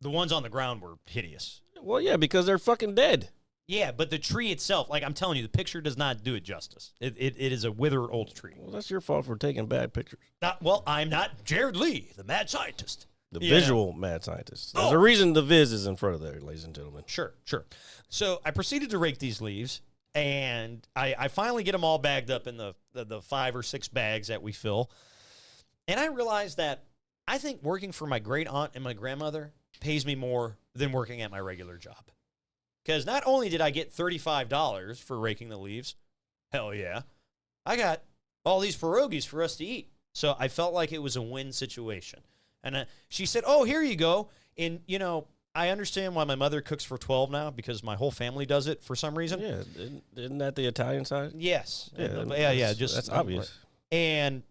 The ones on the ground were hideous. Well, yeah, because they're fucking dead. Yeah, but the tree itself, like I'm telling you, the picture does not do it justice. It is a withered old tree. Well, that's your fault for taking bad pictures. I'm not Jared Lee, the mad scientist. The visual mad scientist. There's a reason the Viz is in front of there, ladies and gentlemen. Sure. So I proceeded to rake these leaves, and I finally get them all bagged up in the 5 or 6 bags that we fill. And I realized that I think working for my great aunt and my grandmother pays me more than working at my regular job. Because not only did I get $35 for raking the leaves, hell yeah, I got all these pierogies for us to eat. So I felt like it was a win situation. And she said, oh, here you go. And, I understand why my mother cooks for 12 now, because my whole family does it for some reason. Yeah, isn't that the Italian side? Yes. Yeah, just that's obvious. And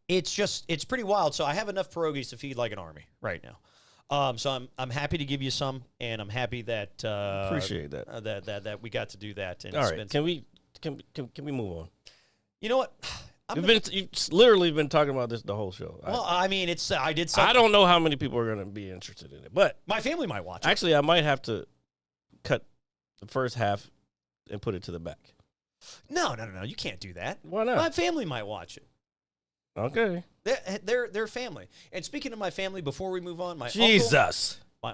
it's pretty wild. So I have enough pierogies to feed like an army right now. So I'm happy to give you some, and I'm happy that appreciate that that we got to do that. And all right, can we move on? You know what? You've literally been talking about this the whole show. Well, I mean, I did something. I don't know how many people are going to be interested in it, but my family might watch it. Actually, I might have to cut the first half and put it to the back. No, you can't do that. Why not? My family might watch it. Okay. They're family. And speaking of my family, before we move on, my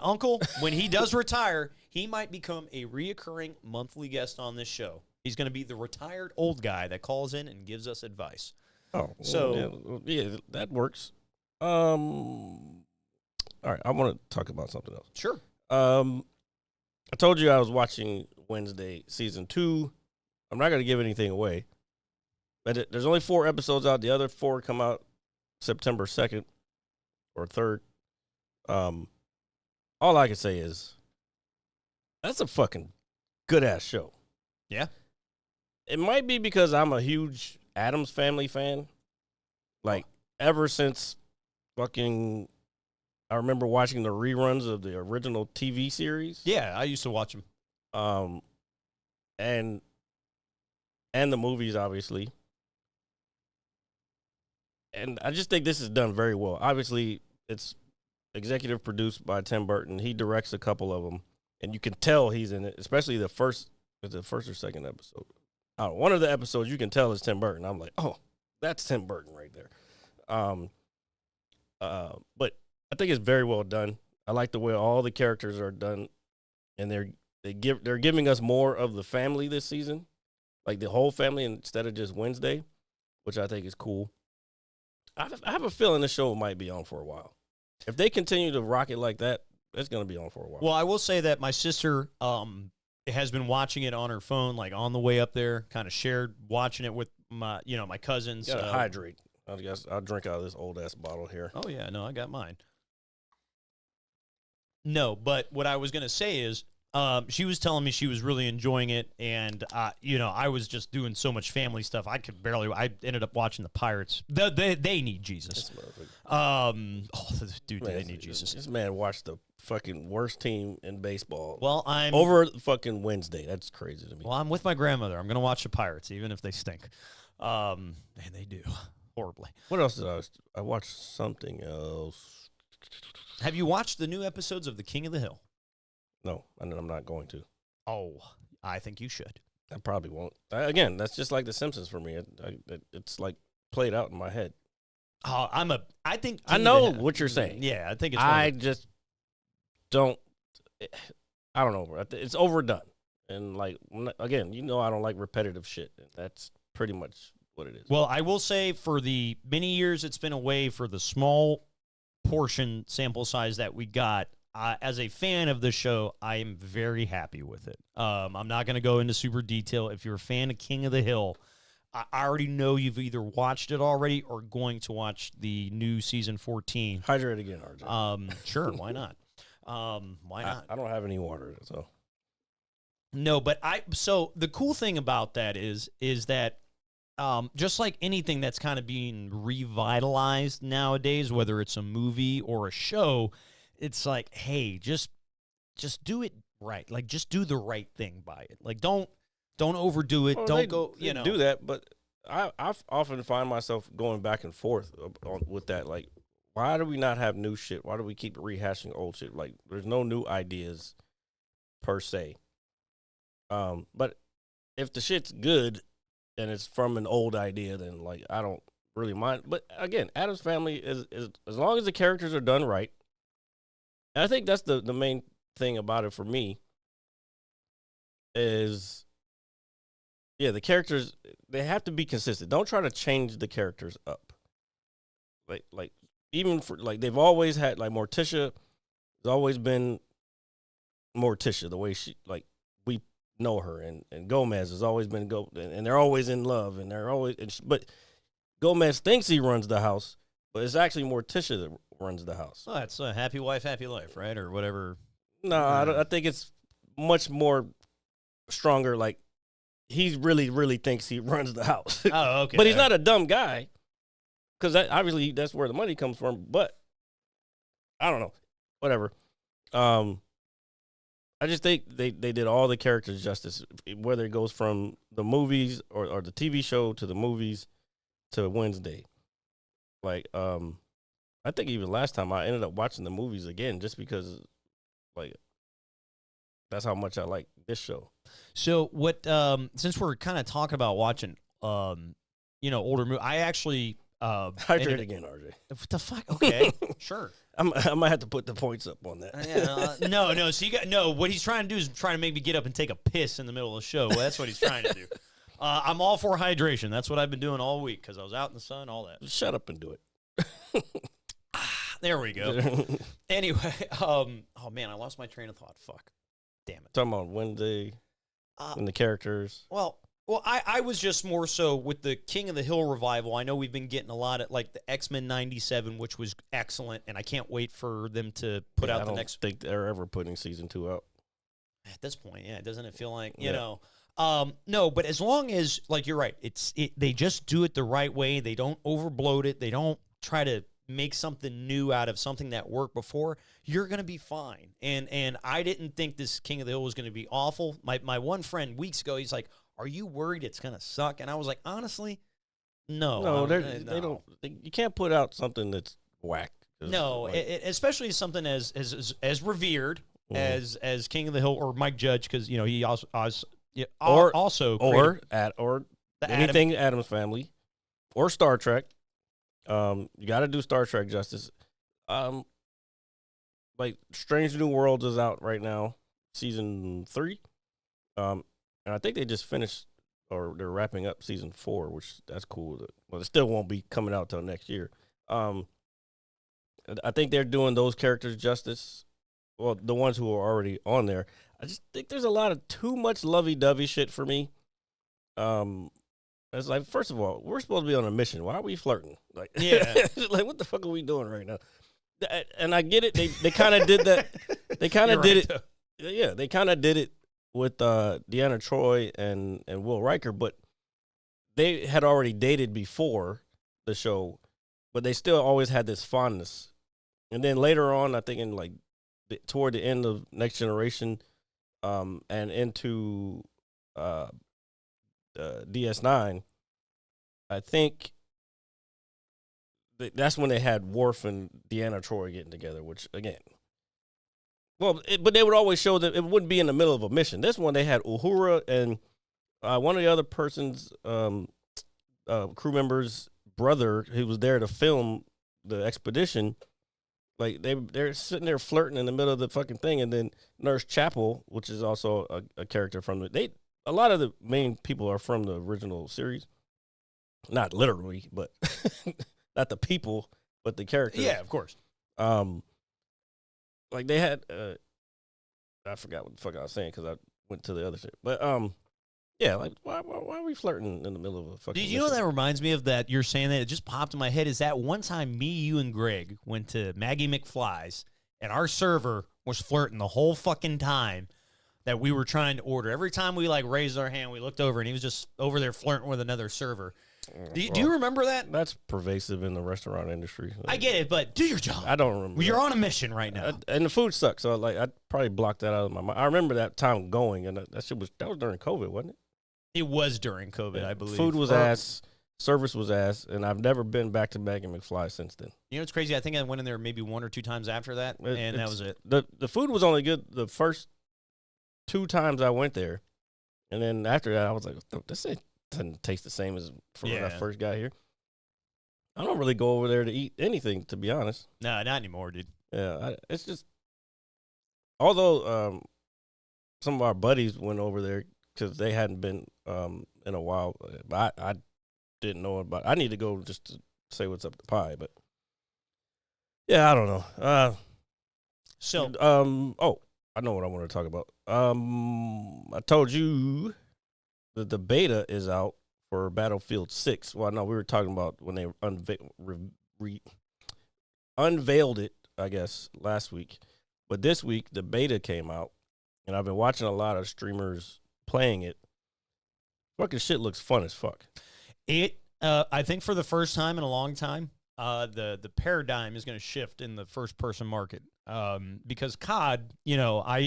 uncle, when he does retire, he might become a reoccurring monthly guest on this show. He's going to be the retired old guy that calls in and gives us advice. Oh, so yeah, that works. All right, I want to talk about something else. Sure. I told you I was watching Wednesday season 2. I'm not going to give anything away, but there's only 4 episodes out. The other 4 come out September 2nd or 3rd. All I can say is that's a fucking good ass show. Yeah. It might be because I'm a huge Addams Family fan. Like, ever since fucking, I remember watching the reruns of the original TV series. Yeah, I used to watch them. And the movies, obviously. And I just think this is done very well. Obviously, it's executive produced by Tim Burton. He directs a couple of them, and you can tell he's in it, especially the first or second episode. One of the episodes you can tell is Tim Burton. I'm like, oh, that's Tim Burton right there. But I think it's very well done. I like the way all the characters are done, and they're giving us more of the family this season, like the whole family instead of just Wednesday, which I think is cool. I have a feeling this show might be on for a while. If they continue to rock it like that, it's going to be on for a while. Well, I will say that my sister has been watching it on her phone, like on the way up there, kind of shared watching it with my cousins. You gotta hydrate. I guess I'll drink out of this old-ass bottle here. Oh, yeah, no, I got mine. No, but what I was going to say is she was telling me she was really enjoying it, and, I was just doing so much family stuff. I ended up watching the Pirates. They need Jesus. Dude, they need Jesus. This man watched the fucking worst team in baseball. Well, I'm over fucking Wednesday. That's crazy to me. Well, I'm with my grandmother. I'm going to watch the Pirates, even if they stink. And they do. Horribly. What else did I watched something else. Have you watched the new episodes of The King of the Hill? No, I'm not going to. Oh, I think you should. I probably won't. Again, that's just like The Simpsons for me. It's like played out in my head. Oh, I think I know what you're saying. Yeah, I think it's. I just don't. I don't know. It's overdone, and like again, I don't like repetitive shit. That's pretty much what it is. Well, I will say for the many years it's been away, for the small portion sample size that we got, as a fan of the show, I am very happy with it. I'm not going to go into super detail. If you're a fan of King of the Hill, I already know you've either watched it already or going to watch the new season 14. Hydrate again, RJ. Sure, why not? Why not? I don't have any water, so. No, but so the cool thing about that is that just like anything that's kind of being revitalized nowadays, whether it's a movie or a show, it's like, hey, just do it right. Like, just do the right thing by it. Like, don't overdo it. Well, Don't do that. But I often find myself going back and forth with that. Like, why do we not have new shit? Why do we keep rehashing old shit? Like, there's no new ideas per se. But if the shit's good and it's from an old idea, then like I don't really mind. But again, Addams Family is as long as the characters are done right. And I think that's the main thing about it for me is, yeah, the characters, they have to be consistent. Don't try to change the characters up. Like even for like they've always had like Morticia has always been Morticia, the way she like we know her, and Gomez has always been and they're always in love, and they're always but Gomez thinks he runs the house, but it's actually Morticia that runs the house. Oh, it's a happy wife, happy life, right? Or whatever. No, I think it's much more stronger. Like, he really, really thinks he runs the house. Oh, okay. But he's not a dumb guy, because obviously that's where the money comes from. But I don't know. Whatever. I just think they did all the characters justice, whether it goes from the movies or the TV show to the movies to Wednesday. Like, I think even last time I ended up watching the movies again just because, like, that's how much I like this show. So what? Since we're kind of talking about watching, older movies, I actually hydrate again, RJ. What the fuck? Okay, sure. I might have to put the points up on that. No. So what he's trying to do is trying to make me get up and take a piss in the middle of the show. Well, that's what he's trying to do. I'm all for hydration. That's what I've been doing all week because I was out in the sun, all that. Shut up and do it. There we go. Anyway, oh man, I lost my train of thought. Fuck. Damn it. Talking about Wednesday and the characters. Well, I was just more so with the King of the Hill revival. I know we've been getting a lot of like the X-Men '97, which was excellent, and I can't wait for them to put out the next. I don't think they're ever putting season 2 out. At this point, yeah, doesn't it feel like you know? No, but as long as like you're right, they just do it the right way. They don't overbloat it. They don't try to make something new out of something that worked before, you're going to be fine. And I didn't think this King of the Hill was going to be awful. My one friend weeks ago, he's like, "Are you worried it's going to suck?" And I was like, honestly, no. No, they don't. You can't put out something that's whack. No, like, especially something as revered as King of the Hill or Mike Judge, because he also anything Addams Family or Star Trek. You got to do Star Trek justice. Like Strange New Worlds is out right now, season 3. And I think they just finished or they're wrapping up season 4, which that's cool. Well, it still won't be coming out till next year. I think they're doing those characters justice. Well, the ones who are already on there. I just think there's a lot of too much lovey-dovey shit for me. It's like, first of all, we're supposed to be on a mission. Why are we flirting? Like, yeah, like what the fuck are we doing right now? And I get it. They kind of did that. They kind of did it. Yeah, they kind of did it with Deanna Troi and Will Riker, but they had already dated before the show, but they still always had this fondness. And then later on, I think in like toward the end of Next Generation, and into DS9, I think that's when they had Worf and Deanna Troi getting together, which, again, but they would always show that it wouldn't be in the middle of a mission. This one, they had Uhura and one of the other person's crew members' brother who was there to film the expedition. Like, they're sitting there flirting in the middle of the fucking thing, and then Nurse Chapel, which is also a character from a lot of the main people are from the original series. Not literally, but not the people, but the characters. Yeah, of course. Like they had, I forgot what the fuck I was saying because I went to the other shit. But yeah, like why are we flirting in the middle of a fucking? Do you know what that reminds me of? That you're saying that it just popped in my head. Is that one time me, you, and Greg went to Maggie McFly's, and our server was flirting the whole fucking time that we were trying to order. Every time we like raised our hand, we looked over, and he was just over there flirting with another server. Do you remember that? That's pervasive in the restaurant industry. I get it, but do your job. I don't remember. Well, you're on a mission right now, and the food sucks. So like, I probably blocked that out of my mind. I remember that time going, and that was during COVID, wasn't it? It was during COVID, Yeah, I believe. Food was ass, service was ass, and I've never been back to Maggie McFly since then. You know what's crazy? I think I went in there maybe 1 or 2 times after that, and that was it. The food was only good the first 2 times I went there, and then after that, I was like, this doesn't taste the same as when I first got here. I don't really go over there to eat anything, to be honest. No, not anymore, dude. Yeah, it's just, although some of our buddies went over there because they hadn't been in a while, but I didn't know about. I need to go just to say what's up to Pie, but yeah, I don't know. I know what I want to talk about. I told you that the beta is out for Battlefield 6. Well, no, we were talking about when they unveiled it, I guess, last week. But this week, the beta came out, and I've been watching a lot of streamers playing it. Fucking shit looks fun as fuck. I think for the first time in a long time, the paradigm is going to shift in the first person market. Because COD, you know how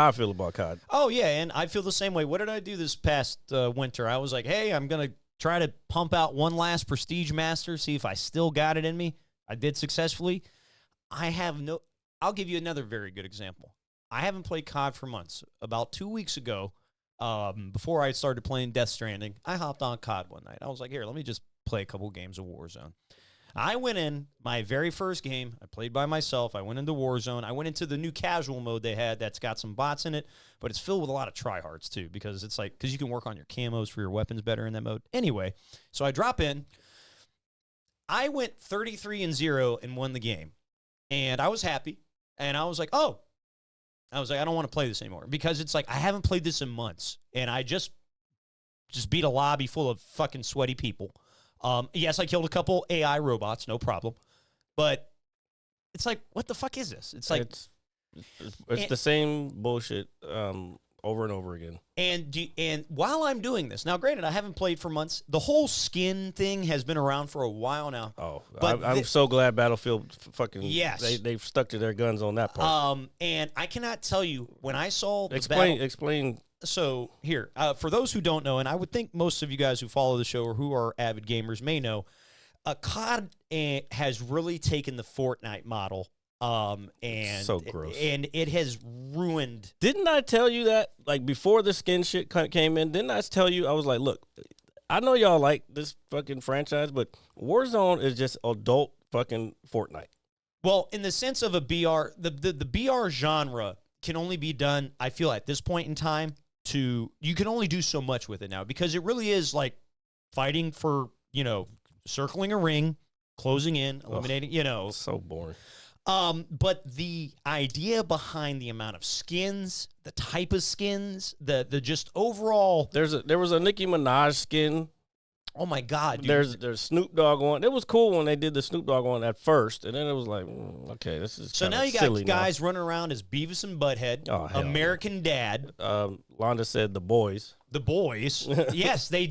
I feel about COD. Oh yeah, and I feel the same way. What did I do this past winter? I was like, hey, I'm gonna try to pump out one last Prestige Master, see if I still got it in me. I did successfully. I'll give you another very good example. I haven't played COD for months. About 2 weeks ago, before I started playing Death Stranding, I hopped on COD one night. I was like, here, let me just play a couple games of Warzone. I went in my very first game. I played by myself. I went into Warzone. I went into the new casual mode they had that's got some bots in it, but it's filled with a lot of tryhards too because you can work on your camos for your weapons better in that mode. Anyway, so I drop in. I went 33-0 and won the game, and I was happy. And I was like, I don't want to play this anymore because it's like I haven't played this in months, and I just beat a lobby full of fucking sweaty people. Yes, I killed a couple AI robots, no problem. But it's like, what the fuck is this? It's like it's the same bullshit over and over again. And while I'm doing this, now granted, I haven't played for months. The whole skin thing has been around for a while now. Oh, but I'm so glad Battlefield fucking Yes. they've stuck to their guns on that part. And I cannot tell you when I saw the explain. So here, for those who don't know, and I would think most of you guys who follow the show or who are avid gamers may know, COD has really taken the Fortnite model. And so gross. And it has ruined. Didn't I tell you that, like, before the skin shit came in? Didn't I tell you? I was like, look, I know y'all like this fucking franchise, but Warzone is just adult fucking Fortnite. Well, in the sense of a BR, the BR genre can only be done, I feel, at this point in time. You can only do so much with it now because it really is like fighting for, circling a ring, closing in, eliminating, So boring. But the idea behind the amount of skins, the type of skins, the just overall. There was a Nicki Minaj skin. Oh my God, dude. There's Snoop Dogg one. It was cool when they did the Snoop Dogg one at first, and then it was like, okay, this is so now you got guys running around as Beavis and Butthead, American Dad. Londa said the boys. The boys. Yes, the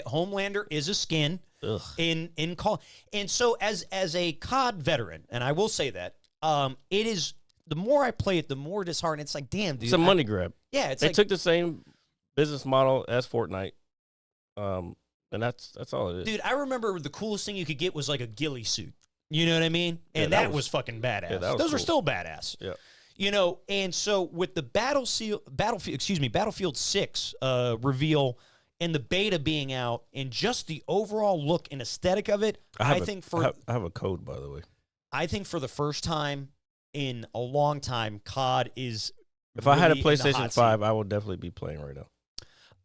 Homelander is a skin. Ugh. In call. And so as a COD veteran, and I will say that, it is, the more I play it, the more disheartening. It's like, damn, dude. It's a money grab. Yeah, they took the same business model as Fortnite. And that's all it is. Dude, I remember the coolest thing you could get was like a ghillie suit. You know what I mean? And that was fucking badass. Yeah, Those cool. are still badass. Yeah. And so with the Battlefield 6 reveal and the beta being out and just the overall look and aesthetic of it, I have a code, by the way. I think for the first time in a long time, COD is. If I had a PlayStation 5, I would definitely be playing right now.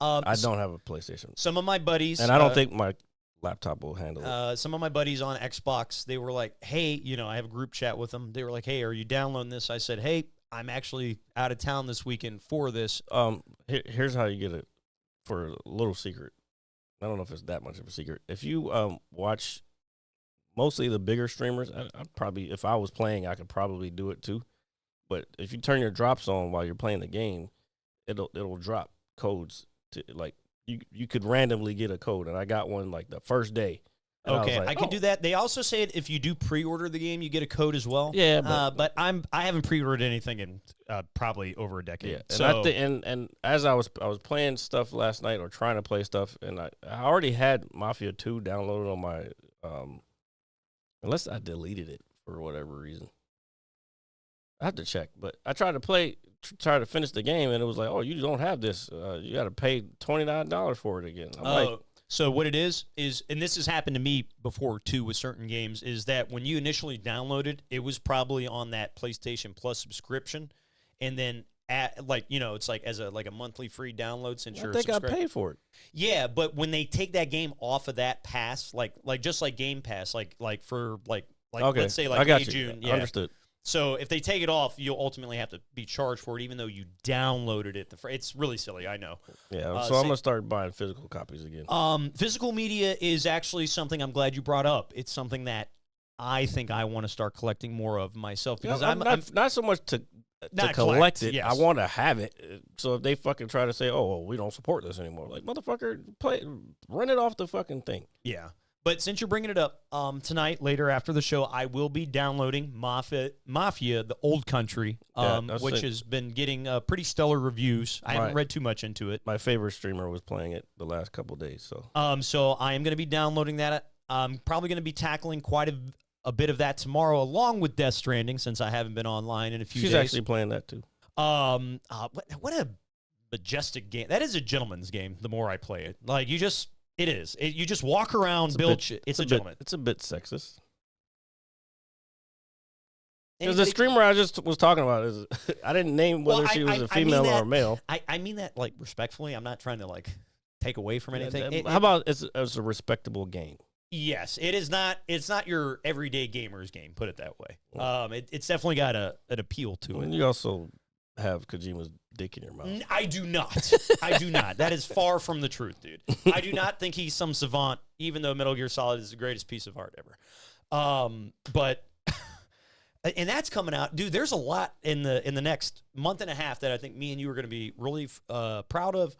I So don't have a PlayStation. some of my buddies, And I don't think my laptop will handle it. some of my buddies on Xbox, they were like, hey, I have a group chat with them. They were like, hey, are you downloading this? I said, hey, I'm actually out of town this weekend for this. Here's how you get it for a little secret. I don't know if it's that much of a secret. If you watch mostly the bigger streamers, I'd probably, if I was playing, I could probably do it too. But if you turn your drops on while you're playing the game, it'll drop codes. Like you could randomly get a code, and I got one like the first day. Okay, like, I can do that. They also said if you do pre-order the game, you get a code as well. Yeah, but I haven't pre-ordered anything in probably over a decade. Yeah, so and as I was playing stuff last night or trying to play stuff, and I already had Mafia 2 downloaded on my unless I deleted it for whatever reason. I have to check, but I tried to finish the game, and it was like, oh, you don't have this. You got to pay $29 for it again. So what it is, and this has happened to me before too with certain games, is that when you initially downloaded, it was probably on that PlayStation Plus subscription, and then it's like as a monthly free download since you're. I think I paid for it. Yeah, but when they take that game off of that pass, like just like Game Pass, like for okay. let's say like I got May, you. June, yeah. Understood. So if they take it off, you'll ultimately have to be charged for it, even though you downloaded it. It's really silly, I know. Yeah, so I'm gonna start buying physical copies again. Physical media is actually something I'm glad you brought up. It's something that I think I want to start collecting more of myself because I'm not so much to collect it. Yes. I want to have it. So if they fucking try to say, "Oh, well, we don't support this anymore," like motherfucker, run it off the fucking thing. Yeah. But since you're bringing it up, tonight, later after the show, I will be downloading Mafia, the Old Country, which has been getting pretty stellar reviews. I haven't read too much into it. My favorite streamer was playing it the last couple of days. So I am going to be downloading that. I'm probably going to be tackling quite a bit of that tomorrow, along with Death Stranding, since I haven't been online in a few days. She's actually playing that too. What a majestic game. That is a gentleman's game, the more I play it. Like, you just... It is. You just walk around, build shit. It's a gentleman. It's a bit sexist. Because the streamer I just was talking about is, I didn't name whether she was a female or a male. I mean that like respectfully. I'm not trying to like take away from anything. How about it's a respectable game? Yes, it is not. It's not your everyday gamer's game. Put it that way. It's definitely got an appeal to it. You also have Kojima's dick in your mouth. I do not. I do not. That is far from the truth, dude. I do not think he's some savant, even though Metal Gear Solid is the greatest piece of art ever. But And that's coming out, dude. There's a lot in the next month and a half that I think me and you are going to be really proud of,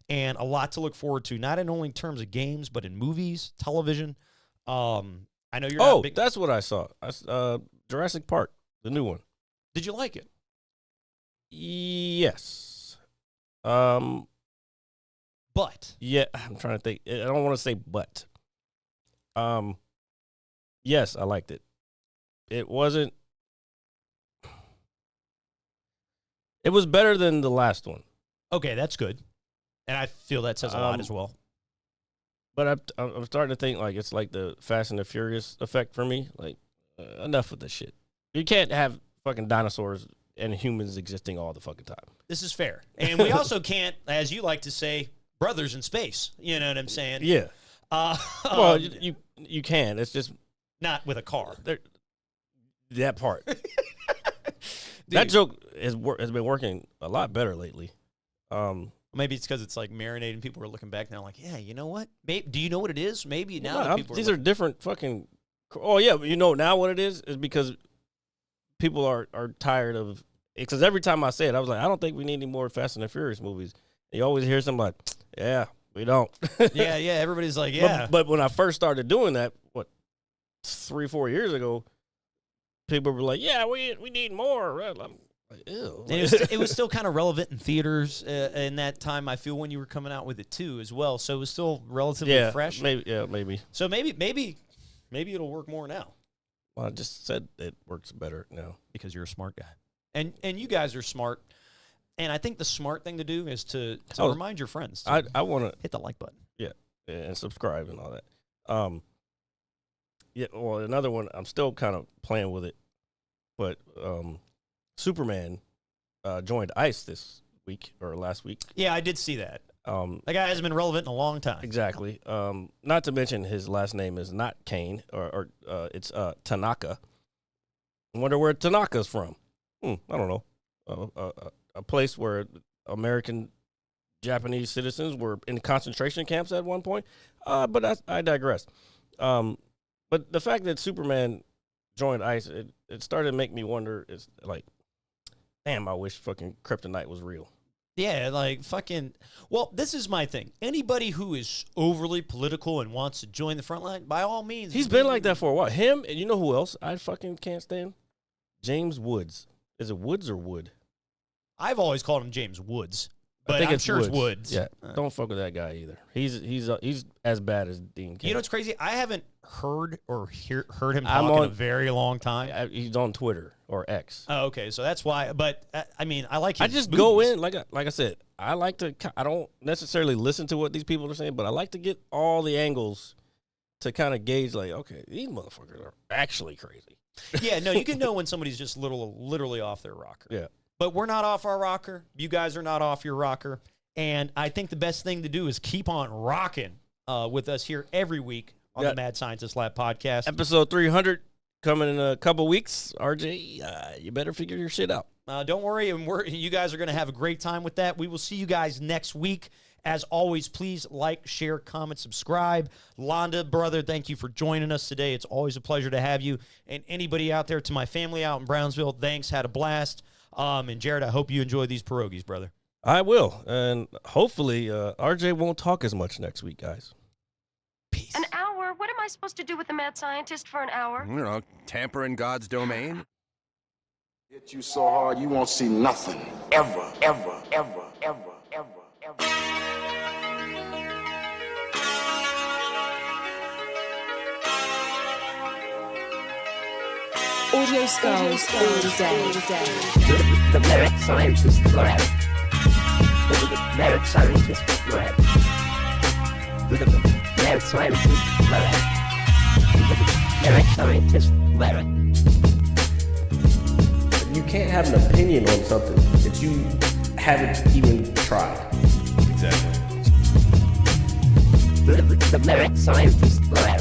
and a lot to look forward to. Not in only in terms of games, but in movies, television. I know you're. Oh, not big... that's what I saw. Jurassic Park, the new one. Did you like it? Yes. But yeah, I'm trying to think. I don't want to say but. Yes, I liked it. It wasn't. It was better than the last one. Okay, that's good. And I feel that says a lot as well. But I'm starting to think like it's like the Fast and the Furious effect for me. Like, enough with this shit. You can't have fucking dinosaurs and humans existing all the fucking time. This is fair. And we also can't, as you like to say, brothers in space. You know what I'm saying? Yeah. Well, you can. It's just not with a car. That part. That joke has been working a lot better lately. Maybe it's because it's like marinating. People are looking back now like, yeah, you know what? Do you know what it is? Maybe now that people these are different fucking. Oh, yeah. You know now what it is because people are tired of it. Because every time I say it, I was like, I don't think we need any more Fast and the Furious movies. And you always hear something like, yeah, we don't. yeah. Everybody's like, yeah. But when I first started doing that, 3-4 years ago, people were like, yeah, we need more. I'm like, ew. It was still kind of relevant in theaters in that time, I feel, when you were coming out with it, too, as well. So it was still relatively fresh. Maybe. So maybe it'll work more now. Well, I just said it works better now. Because you're a smart guy. And you guys are smart. And I think the smart thing to do is to remind your friends. I want to hit the like button. Yeah, and subscribe and all that. Yeah, well, another one, I'm still kind of playing with it. But Superman joined ICE this week or last week. Yeah, I did see that. That guy hasn't been relevant in a long time. Exactly. Not to mention his last name is not Kane, or it's Tanaka. I wonder where Tanaka's from. I don't know. A place where American Japanese citizens were in concentration camps at one point. But I digress. But the fact that Superman joined ICE, it started to make me wonder, it's like, damn, I wish fucking kryptonite was real. Yeah, like fucking, well, this is my thing. Anybody who is overly political and wants to join the front line, by all means. He's been like that for a while. Him, and you know who else I fucking can't stand? James Woods. Is it Woods or Wood? I've always called him James Woods. But I think I'm it's sure Woods. it's Woods. Yeah, don't fuck with that guy either. He's as bad as Dean Cain. You know what's crazy? I haven't heard heard him talk in a very long time. He's on Twitter or X. Oh, okay, so that's why. But I mean, I like his I just movies. go in like I said. I like to. I don't necessarily listen to what these people are saying, but I like to get all the angles to kind of gauge. Like, okay, these motherfuckers are actually crazy. Yeah, no, you can know when somebody's just literally off their rocker. Yeah. But we're not off our rocker. You guys are not off your rocker. And I think the best thing to do is keep on rocking with us here every week on the Mad Scientist Lab podcast. Episode 300 coming in a couple weeks. RJ, you better figure your shit out. Don't worry. You guys are going to have a great time with that. We will see you guys next week. As always, please like, share, comment, subscribe. Londa, brother, thank you for joining us today. It's always a pleasure to have you. And anybody out there, to my family out in Brownsville, thanks. Had a blast. And Jared, I hope you enjoy these pierogies, brother. I will. And hopefully RJ won't talk as much next week, guys. Peace. An hour? What am I supposed to do with the mad scientist for an hour? You know, tamper in God's domain. Hit you so hard you won't see nothing. Ever, ever, ever, ever, ever, ever. Audio skulls all day. The Merit Scientist Lab. The Merit Scientist Lab. The Merit Scientist Lab. The Merit Scientist Lab. You can't have an opinion on something that you haven't even tried. Exactly. The Merit Scientist Lab.